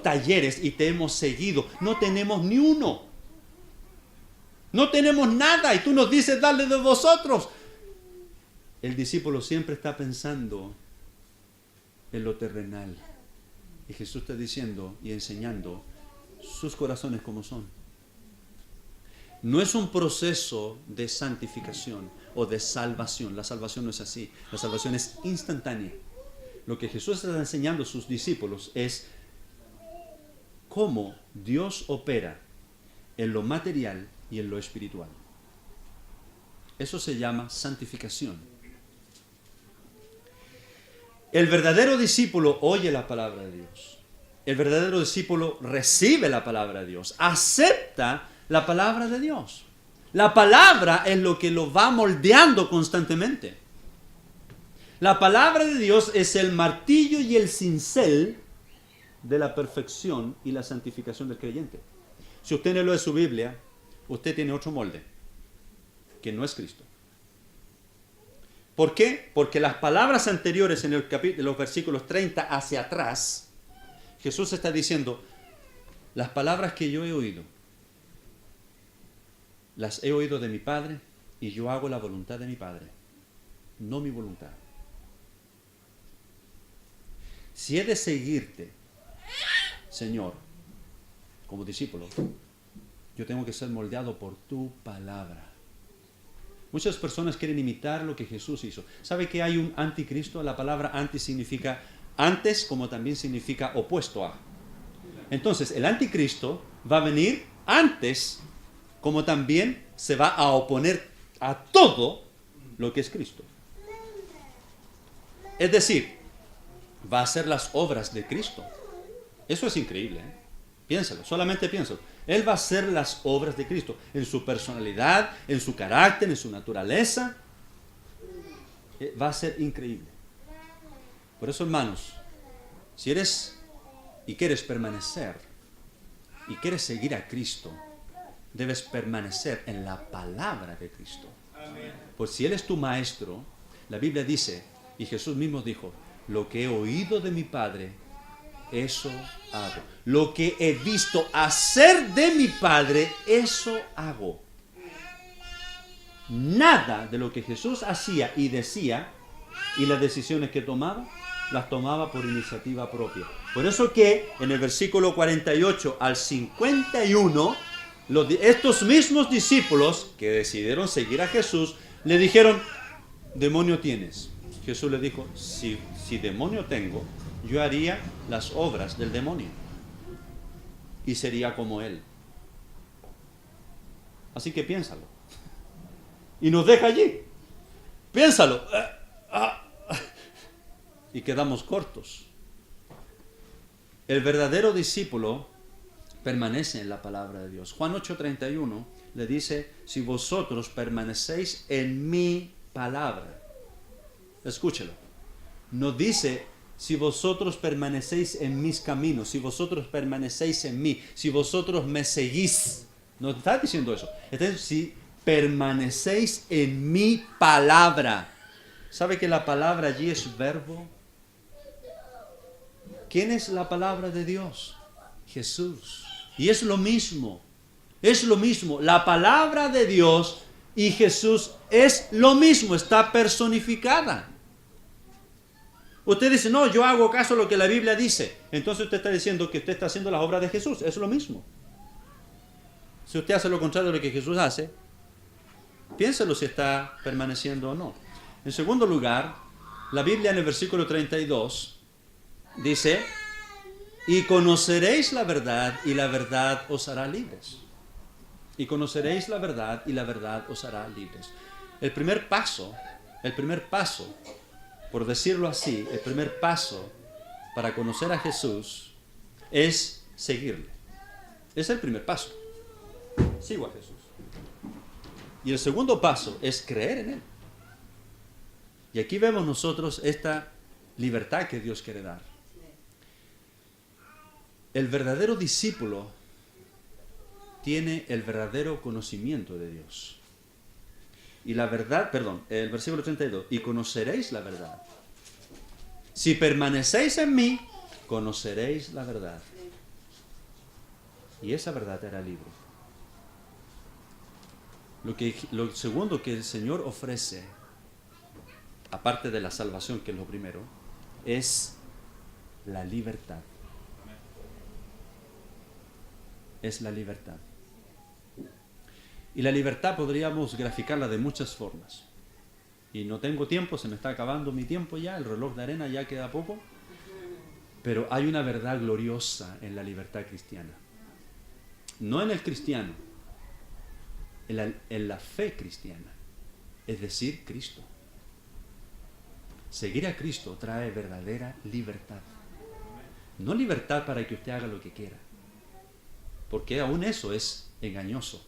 talleres y te hemos seguido. No tenemos ni uno. No tenemos nada y tú nos dices, dale de vosotros. El discípulo siempre está pensando en lo terrenal. Y Jesús está diciendo y enseñando sus corazones como son. No es un proceso de santificación o de salvación. La salvación no es así. La salvación es instantánea. Lo que Jesús está enseñando a sus discípulos es cómo Dios opera en lo material y en lo espiritual. Eso se llama santificación. El verdadero discípulo oye la palabra de Dios. El verdadero discípulo recibe la palabra de Dios. Acepta la palabra de Dios. La palabra es lo que lo va moldeando constantemente. La palabra de Dios es el martillo y el cincel de la perfección y la santificación del creyente. Si usted no lee su Biblia, usted tiene otro molde, que no es Cristo. ¿Por qué? Porque las palabras anteriores en los versículos 30 hacia atrás, Jesús está diciendo, las palabras que yo he oído, las he oído de mi Padre y yo hago la voluntad de mi Padre, no mi voluntad. Si he de seguirte, Señor, como discípulo, yo tengo que ser moldeado por tu palabra. Muchas personas quieren imitar lo que Jesús hizo. ¿Sabe que hay un anticristo? La palabra anti significa Antes como también significa opuesto a. Entonces, el anticristo va a venir antes como también se va a oponer a todo lo que es Cristo. Es decir, va a hacer las obras de Cristo. Eso es increíble, ¿eh? Piénsalo, solamente piénsalo. Él va a hacer las obras de Cristo en su personalidad, en su carácter, en su naturaleza. Va a ser increíble. Por eso, hermanos, si eres y quieres permanecer y quieres seguir a Cristo, debes permanecer en la palabra de Cristo. Pues si Él es tu maestro, la Biblia dice, y Jesús mismo dijo, lo que he oído de mi Padre, eso hago. Lo que he visto hacer de mi Padre, eso hago. Nada de lo que Jesús hacía y decía, y las decisiones que tomaba, las tomaba por iniciativa propia. Por eso que en el versículo 48 al 51, estos mismos discípulos que decidieron seguir a Jesús, le dijeron, demonio tienes. Jesús le dijo, si demonio tengo, yo haría las obras del demonio y sería como él. Así que piénsalo. Y nos deja allí. Piénsalo. Y quedamos cortos. El verdadero discípulo permanece en la palabra de Dios. Juan 8:31 le dice, si vosotros permanecéis en mi palabra. Escúchelo. No dice, si vosotros permanecéis en mis caminos, si vosotros permanecéis en mí, si vosotros me seguís. No está diciendo eso. Está diciendo, si permanecéis en mi palabra. ¿Sabe que la palabra allí es verbo? ¿Quién es la palabra de Dios? Jesús. Y es lo mismo. Es lo mismo. La palabra de Dios y Jesús es lo mismo. Está personificada. Usted dice, no, yo hago caso a lo que la Biblia dice. Entonces usted está diciendo que usted está haciendo las obras de Jesús. Es lo mismo. Si usted hace lo contrario de lo que Jesús hace, piénselo si está permaneciendo o no. En segundo lugar, la Biblia en el versículo 32 dice, y conoceréis la verdad y la verdad os hará libres. Y conoceréis la verdad y la verdad os hará libres. El primer paso, por decirlo así, el primer paso para conocer a Jesús es seguirle. Es el primer paso. Sigo a Jesús. Y el segundo paso es creer en Él. Y aquí vemos nosotros esta libertad que Dios quiere dar. El verdadero discípulo tiene el verdadero conocimiento de Dios. Y la verdad, el versículo 32, y conoceréis la verdad. Si permanecéis en mí, conoceréis la verdad. Y esa verdad hará libre. Lo segundo que el Señor ofrece, aparte de la salvación, que es lo primero, es la libertad. Es la libertad. Y la libertad podríamos graficarla de muchas formas. Y no tengo tiempo, se me está acabando mi tiempo ya, el reloj de arena ya queda poco. Pero hay una verdad gloriosa en la libertad cristiana. No en el cristiano, en la fe cristiana. Es decir, Cristo. Seguir a Cristo trae verdadera libertad. No libertad para que usted haga lo que quiera. Porque aún eso es engañoso.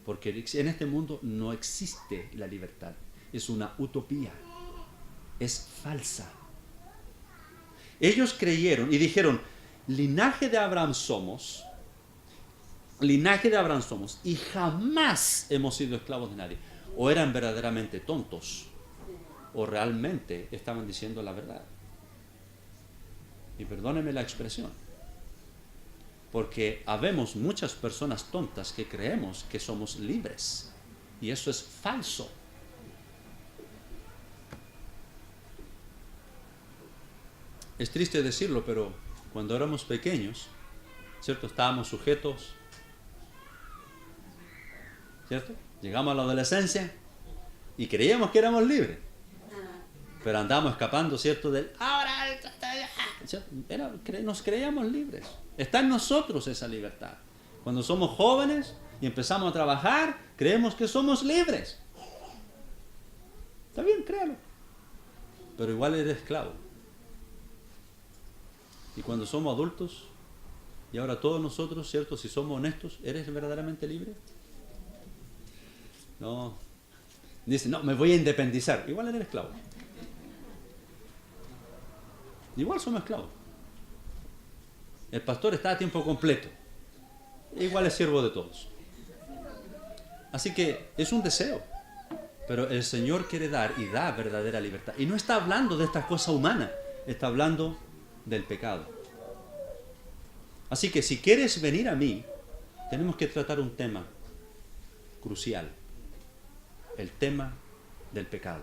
Porque en este mundo no existe la libertad. Es una utopía. Es falsa. Ellos creyeron y dijeron, linaje de Abraham somos, y jamás hemos sido esclavos de nadie. O eran verdaderamente tontos, o realmente estaban diciendo la verdad. Y perdónenme la expresión, porque habemos muchas personas tontas que creemos que somos libres, y eso es falso. Es triste decirlo, pero cuando éramos pequeños, ¿cierto? Estábamos sujetos, ¿cierto? Llegamos a la adolescencia y creíamos que éramos libres, pero andábamos escapando, ¿cierto? Ahora nos creíamos libres. Está en nosotros esa libertad. Cuando somos jóvenes y empezamos a trabajar, creemos que somos libres. Está bien, créalo. Pero igual eres esclavo. Y cuando somos adultos, y ahora todos nosotros, ¿cierto? Si somos honestos, ¿eres verdaderamente libre? No. Dice, no, me voy a independizar. Igual eres esclavo. Igual somos esclavos. El pastor está a tiempo completo. Igual es siervo de todos. Así que es un deseo. Pero el Señor quiere dar y da verdadera libertad. Y no está hablando de estas cosas humanas. Está hablando del pecado. Así que si quieres venir a mí, tenemos que tratar un tema crucial. El tema del pecado.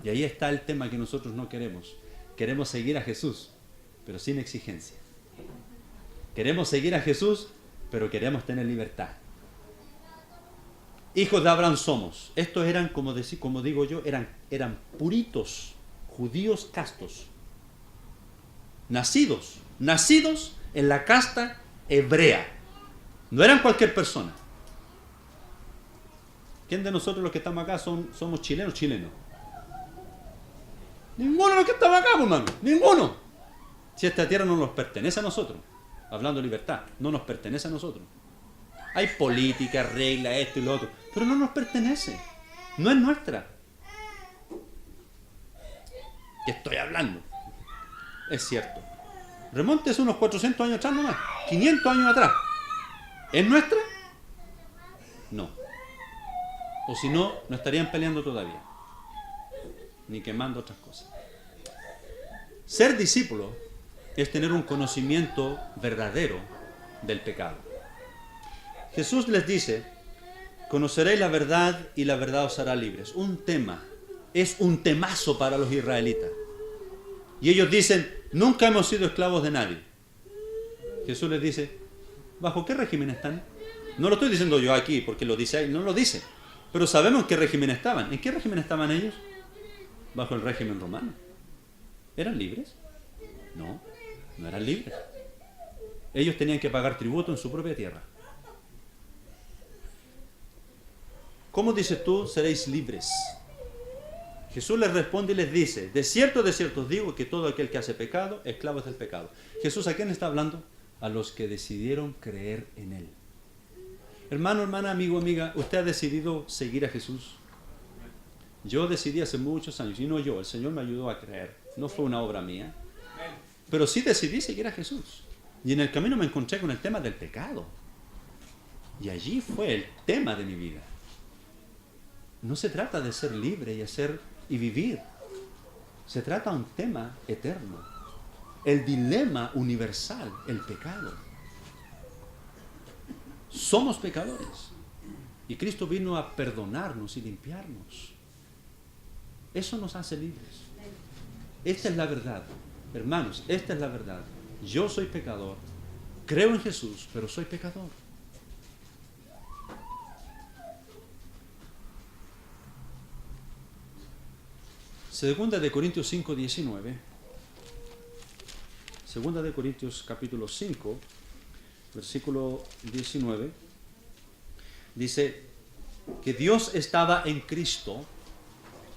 Y ahí está el tema que nosotros no queremos. Queremos seguir a Jesús, pero sin exigencia. Queremos seguir a Jesús, pero queremos tener libertad. Hijos de Abraham somos. Estos eran, como digo yo, eran puritos, judíos castos. Nacidos en la casta hebrea. No eran cualquier persona. ¿Quién de nosotros los que estamos acá somos chilenos? Ninguno de los que estamos acá, hermano. Ninguno. Si esta tierra no nos pertenece a nosotros. Hablando de libertad, no nos pertenece a nosotros. Hay política, regla, esto y lo otro. Pero no nos pertenece. No es nuestra. ¿Qué estoy hablando? Es cierto. Remontes unos 400 años atrás nomás. 500 años atrás. ¿Es nuestra? No. O si no, no estarían peleando todavía. Ni quemando otras cosas. Ser discípulo es tener un conocimiento verdadero del pecado. Jesús les dice, conoceréis la verdad y la verdad os hará libres. Un tema, es un temazo para los israelitas. Y ellos dicen, nunca hemos sido esclavos de nadie. Jesús les dice, ¿bajo qué régimen están? No lo estoy diciendo yo aquí porque lo dice ahí, no lo dice. Pero sabemos en qué régimen estaban. ¿En qué régimen estaban ellos? Bajo el régimen romano. ¿Eran libres? No, no eran libres. Ellos tenían que pagar tributo en su propia tierra. ¿Cómo dices tú seréis libres? Jesús les responde y les dice, de cierto os digo que todo aquel que hace pecado, esclavo es del pecado. Jesús, ¿a quién está hablando? A los que decidieron creer en Él. Hermano, hermana, amigo, amiga, ¿usted ha decidido seguir a Jesús? Yo decidí hace muchos años, y no yo, el Señor me ayudó a creer. No fue una obra mía. Pero sí decidí seguir a Jesús. Y en el camino me encontré con el tema del pecado. Y allí fue el tema de mi vida. No se trata de ser libre y vivir. Se trata de un tema eterno. El dilema universal, el pecado. Somos pecadores. Y Cristo vino a perdonarnos y limpiarnos. Eso nos hace libres. Esta es la verdad. Hermanos, esta es la verdad. Yo soy pecador. Creo en Jesús, pero soy pecador. Segunda de Corintios 5, 19. Segunda de Corintios capítulo 5, versículo 19. Dice que Dios estaba en Cristo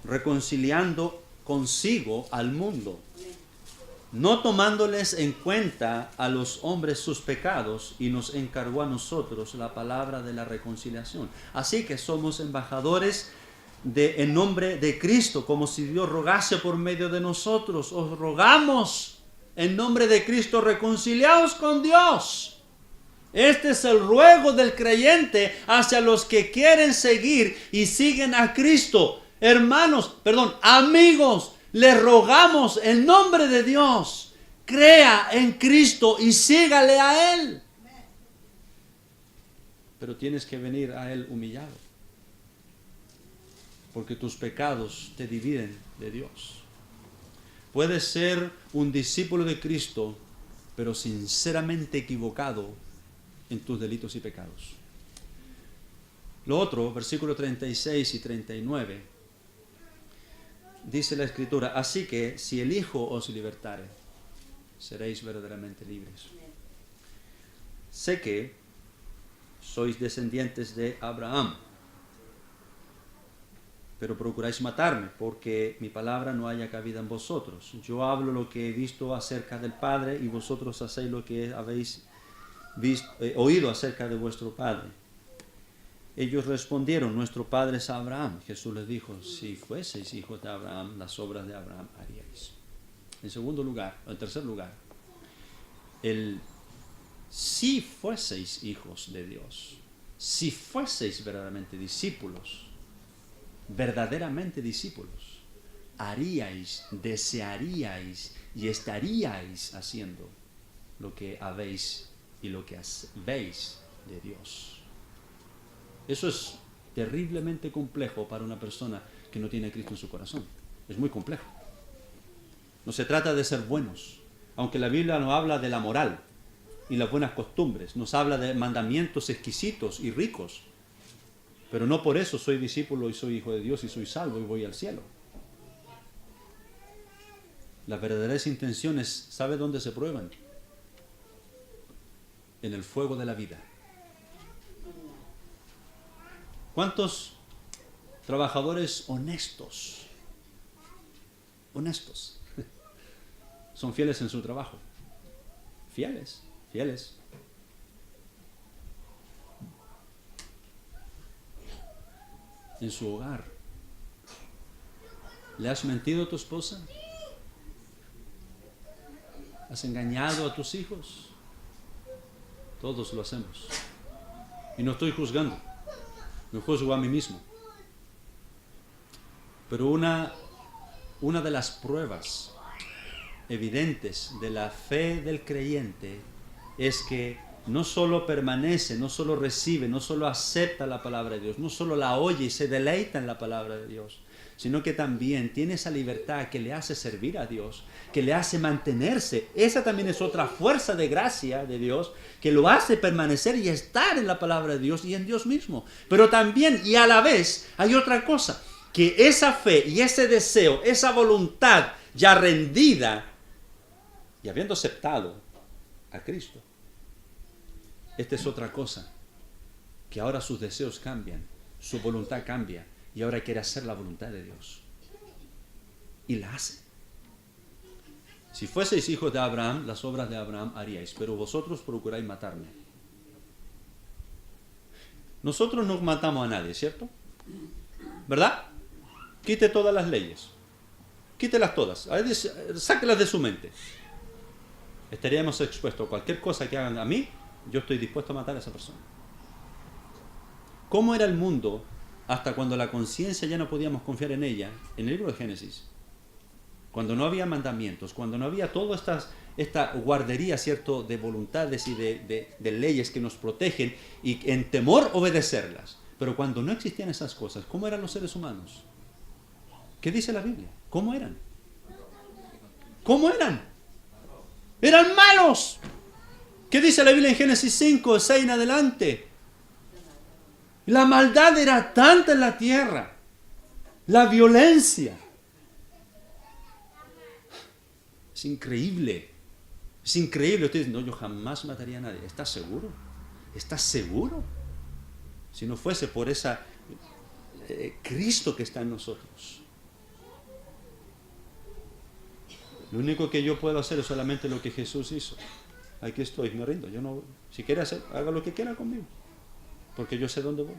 reconciliando consigo al mundo, no tomándoles en cuenta a los hombres sus pecados, y nos encargó a nosotros la palabra de la reconciliación. Así que somos embajadores en nombre de Cristo, como si Dios rogase por medio de nosotros. Os rogamos en nombre de Cristo, reconciliaos con Dios. Este es el ruego del creyente hacia los que quieren seguir y siguen a Cristo. Amigos, les rogamos en nombre de Dios, crea en Cristo y sígale a Él. Pero tienes que venir a Él humillado, porque tus pecados te dividen de Dios. Puedes ser un discípulo de Cristo, pero sinceramente equivocado en tus delitos y pecados. Lo otro, versículo 36 y 39, dice la Escritura, así que si el Hijo os libertare, seréis verdaderamente libres. Sé que sois descendientes de Abraham, pero procuráis matarme, porque mi palabra no haya cabida en vosotros. Yo hablo lo que he visto acerca del Padre, y vosotros hacéis lo que habéis oído acerca de vuestro Padre. Ellos respondieron, nuestro Padre es Abraham. Jesús les dijo, si fueseis hijos de Abraham, las obras de Abraham haríais. En tercer lugar, si fueseis hijos de Dios, si fueseis verdaderamente discípulos, haríais, desearíais y estaríais haciendo lo que habéis y lo que veis de Dios. Eso es terriblemente complejo para una persona que no tiene a Cristo en su corazón. Es muy complejo. No se trata de ser buenos, aunque la Biblia nos habla de la moral y las buenas costumbres, nos habla de mandamientos exquisitos y ricos, pero no por eso soy discípulo y soy hijo de Dios y soy salvo y voy al cielo. Las verdaderas intenciones, ¿sabe dónde se prueban? En el fuego de la vida. ¿Cuántos trabajadores honestos son fieles en su trabajo? Fieles. En su hogar. ¿Le has mentido a tu esposa? ¿Has engañado a tus hijos? Todos lo hacemos. Y no estoy juzgando. Me juzgo a mí mismo. Pero una de las pruebas evidentes de la fe del creyente es que no solo permanece, no solo recibe, no solo acepta la palabra de Dios, no solo la oye y se deleita en la palabra de Dios, sino que también tiene esa libertad que le hace servir a Dios, que le hace mantenerse. Esa también es otra fuerza de gracia de Dios, que lo hace permanecer y estar en la palabra de Dios y en Dios mismo. Pero también y a la vez hay otra cosa, que esa fe y ese deseo, esa voluntad ya rendida y habiendo aceptado a Cristo, esta es otra cosa, que ahora sus deseos cambian, su voluntad cambia, y ahora quiere hacer la voluntad de Dios. Y la hace. Si fueseis hijos de Abraham, las obras de Abraham haríais, pero vosotros procuráis matarme. Nosotros no matamos a nadie, ¿cierto? ¿Verdad? Quite todas las leyes. Quítelas todas. Sáquelas de su mente. Estaríamos expuestos a cualquier cosa que hagan a mí. Yo estoy dispuesto a matar a esa persona. ¿Cómo era el mundo hasta cuando la conciencia ya no podíamos confiar en ella? En el libro de Génesis, cuando no había mandamientos, cuando no había toda esta guardería, ¿cierto?, de voluntades y de leyes que nos protegen y en temor obedecerlas. Pero cuando no existían esas cosas, ¿cómo eran los seres humanos? ¿Qué dice la Biblia? ¿Cómo eran? ¿Cómo eran? ¡Eran malos! ¿Qué dice la Biblia en Génesis 5, 6 en adelante? La maldad era tanta en la tierra. La violencia. Es increíble. Es increíble. Usted dice, no, yo jamás mataría a nadie. ¿Estás seguro? ¿Estás seguro? Si no fuese por esa Cristo que está en nosotros. Lo único que yo puedo hacer es solamente lo que Jesús hizo. Aquí estoy, me rindo. Yo no, si quiere hacer, haga lo que quiera conmigo, porque yo sé dónde voy.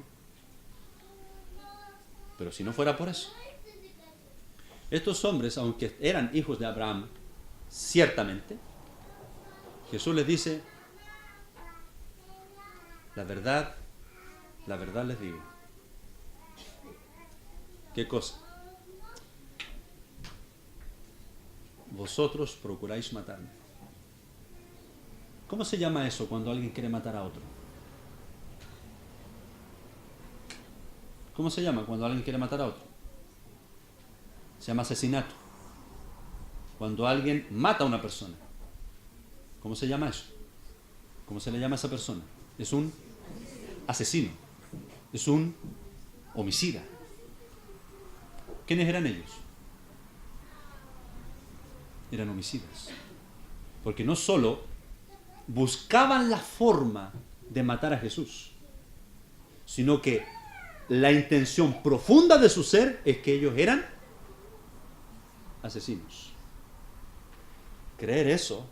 Pero si no fuera por eso, estos hombres, aunque eran hijos de Abraham, ciertamente, Jesús les dice, la verdad les digo. ¿Qué cosa? Vosotros procuráis matarme. ¿Cómo se llama eso cuando alguien quiere matar a otro? ¿Cómo se llama cuando alguien quiere matar a otro? Se llama asesinato. Cuando alguien mata a una persona. ¿Cómo se llama eso? ¿Cómo se le llama a esa persona? Es un asesino. Es un homicida. ¿Quiénes eran ellos? eran homicidas. Porque no solo buscaban la forma de matar a Jesús, sino que la intención profunda de su ser es que ellos eran asesinos. Creer eso,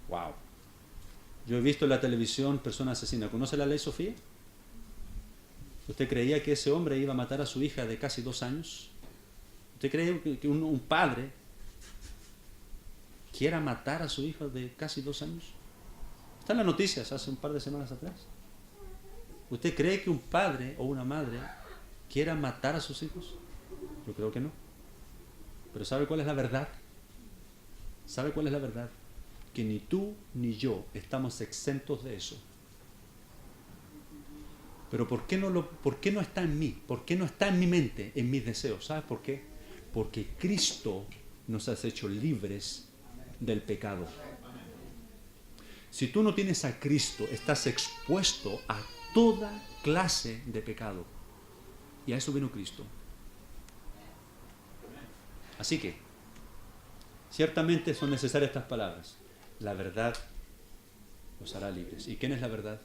wow. Yo he visto en la televisión personas asesinas. ¿Conoce la ley Sofía? ¿Usted creía que ese hombre iba a matar a su hija de casi 2 años? ¿Usted cree que un padre quiera matar a su hija de casi 2 años? Está en las noticias hace un par de semanas atrás. ¿Usted cree que un padre o una madre quiera matar a sus hijos? Yo creo que no. Pero ¿sabe cuál es la verdad? ¿Sabe cuál es la verdad? Que ni tú ni yo estamos exentos de eso. Pero ¿por qué no está en mí? ¿Por qué no está en mi mente, en mis deseos? ¿Sabes por qué? Porque Cristo nos ha hecho libres del pecado. Si tú no tienes a Cristo, estás expuesto a toda clase de pecado. Y a eso vino Cristo. Así que, ciertamente son necesarias estas palabras. La verdad los hará libres. ¿Y quién es la verdad?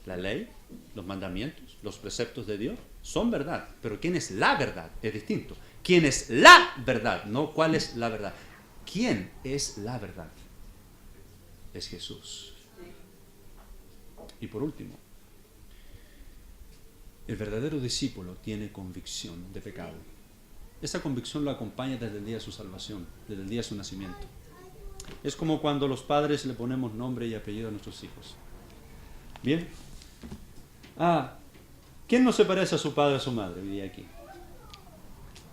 La ley, los mandamientos, los preceptos de Dios son verdad. Pero ¿quién es la verdad? Es distinto. ¿Quién es la verdad? No cuál es la verdad. ¿Quién es la verdad? Es Jesús. Y por último, el verdadero discípulo tiene convicción de pecado. Esa convicción lo acompaña desde el día de su salvación, desde el día de su nacimiento. Es como cuando los padres le ponemos nombre y apellido a nuestros hijos. ¿Bien? ¿Quién no se parece a su padre o a su madre hoy día aquí?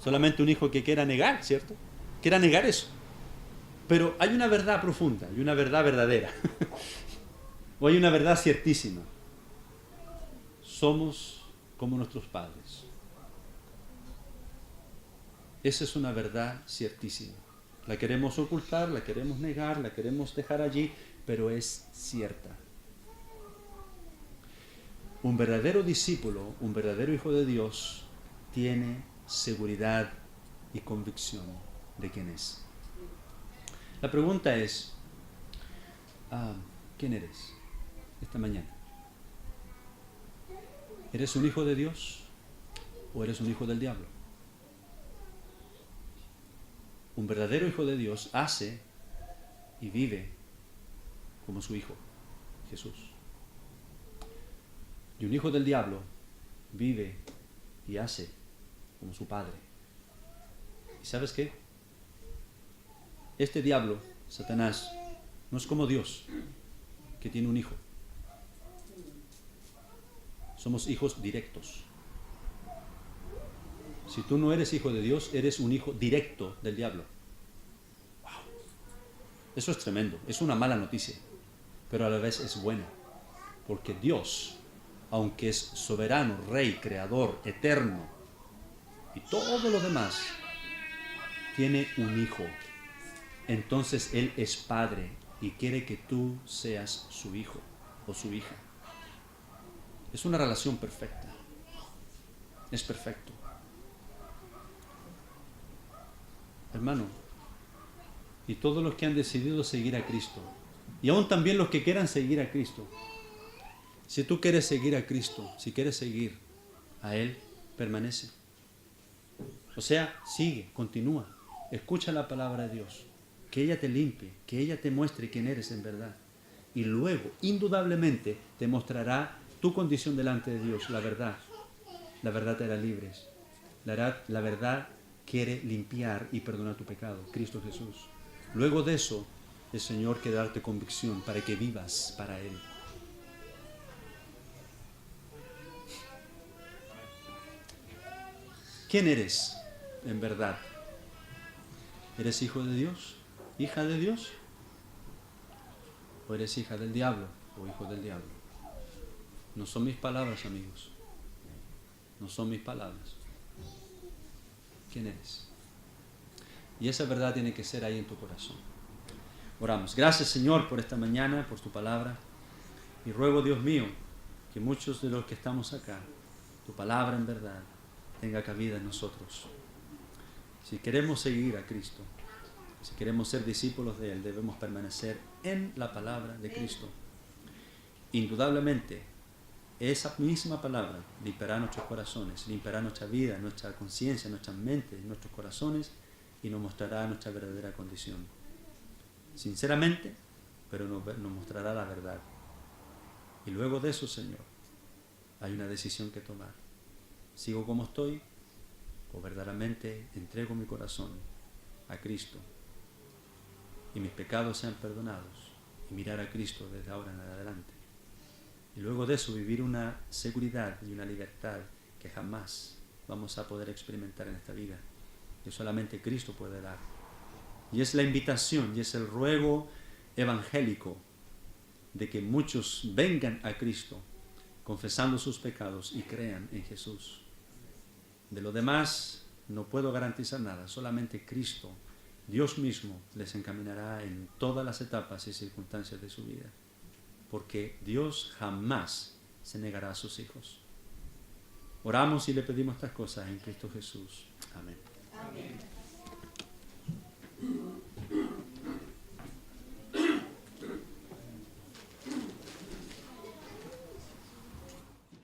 Solamente un hijo que quiera negar, ¿cierto? Quiera negar eso. Pero hay una verdad profunda, hay una verdad verdadera. O hay una verdad ciertísima. Somos como nuestros padres. Esa es una verdad ciertísima. La queremos ocultar, la queremos negar, la queremos dejar allí, pero es cierta. Un verdadero discípulo, un verdadero hijo de Dios, tiene seguridad y convicción de quién es. La pregunta es, ¿quién eres esta mañana? ¿Eres un hijo de Dios o eres un hijo del diablo? Un verdadero hijo de Dios hace y vive como su hijo, Jesús. Y un hijo del diablo vive y hace como su padre. ¿Y sabes qué? Este diablo, Satanás, no es como Dios, que tiene un hijo. Somos hijos directos. Si tú no eres hijo de Dios, eres un hijo directo del diablo. ¡Wow! Eso es tremendo, es una mala noticia, pero a la vez es buena, porque Dios, aunque es soberano, rey, creador, eterno, y todo lo demás, tiene un hijo. Entonces Él es padre y quiere que tú seas su hijo o su hija. Es una relación perfecta. Es perfecto. Hermano, y todos los que han decidido seguir a Cristo, y aún también los que quieran seguir a Cristo, si tú quieres seguir a Cristo, si quieres seguir a Él, permanece. O sea, sigue, continúa, escucha la palabra de Dios, que ella te limpie, que ella te muestre quién eres en verdad. Y luego, indudablemente, te mostrará tu condición delante de Dios, la verdad. La verdad te hará libres. La verdad quiere limpiar y perdonar tu pecado, Cristo Jesús. Luego de eso, el Señor quiere darte convicción para que vivas para Él. ¿Quién eres en verdad? ¿Eres hijo de Dios? ¿Hija de Dios? ¿O eres hija del diablo o hijo del diablo? No son mis palabras, amigos. No son mis palabras. ¿Quién eres? Y esa verdad tiene que ser ahí en tu corazón. Oramos. Gracias, Señor, por esta mañana, por tu palabra. Y ruego, Dios mío, que muchos de los que estamos acá, tu palabra en verdad tenga cabida en nosotros. Si queremos seguir a Cristo, Si queremos ser discípulos de Él, debemos permanecer en la palabra de Cristo. Indudablemente, esa misma palabra limpiará nuestros corazones, limpiará nuestra vida, nuestra conciencia, nuestras mentes, nuestros corazones y nos mostrará nuestra verdadera condición. Sinceramente, pero nos mostrará la verdad. Y luego de eso, Señor, hay una decisión que tomar. ¿Sigo como estoy o verdaderamente entrego mi corazón a Cristo y mis pecados sean perdonados y mirar a Cristo desde ahora en adelante? Y luego de eso vivir una seguridad y una libertad que jamás vamos a poder experimentar en esta vida, que solamente Cristo puede dar. Y es la invitación y es el ruego evangélico de que muchos vengan a Cristo confesando sus pecados y crean en Jesús. De lo demás no puedo garantizar nada, solamente Cristo, Dios mismo, les encaminará en todas las etapas y circunstancias de su vida, porque Dios jamás se negará a sus hijos. Oramos y le pedimos estas cosas en Cristo Jesús. Amén. Amén.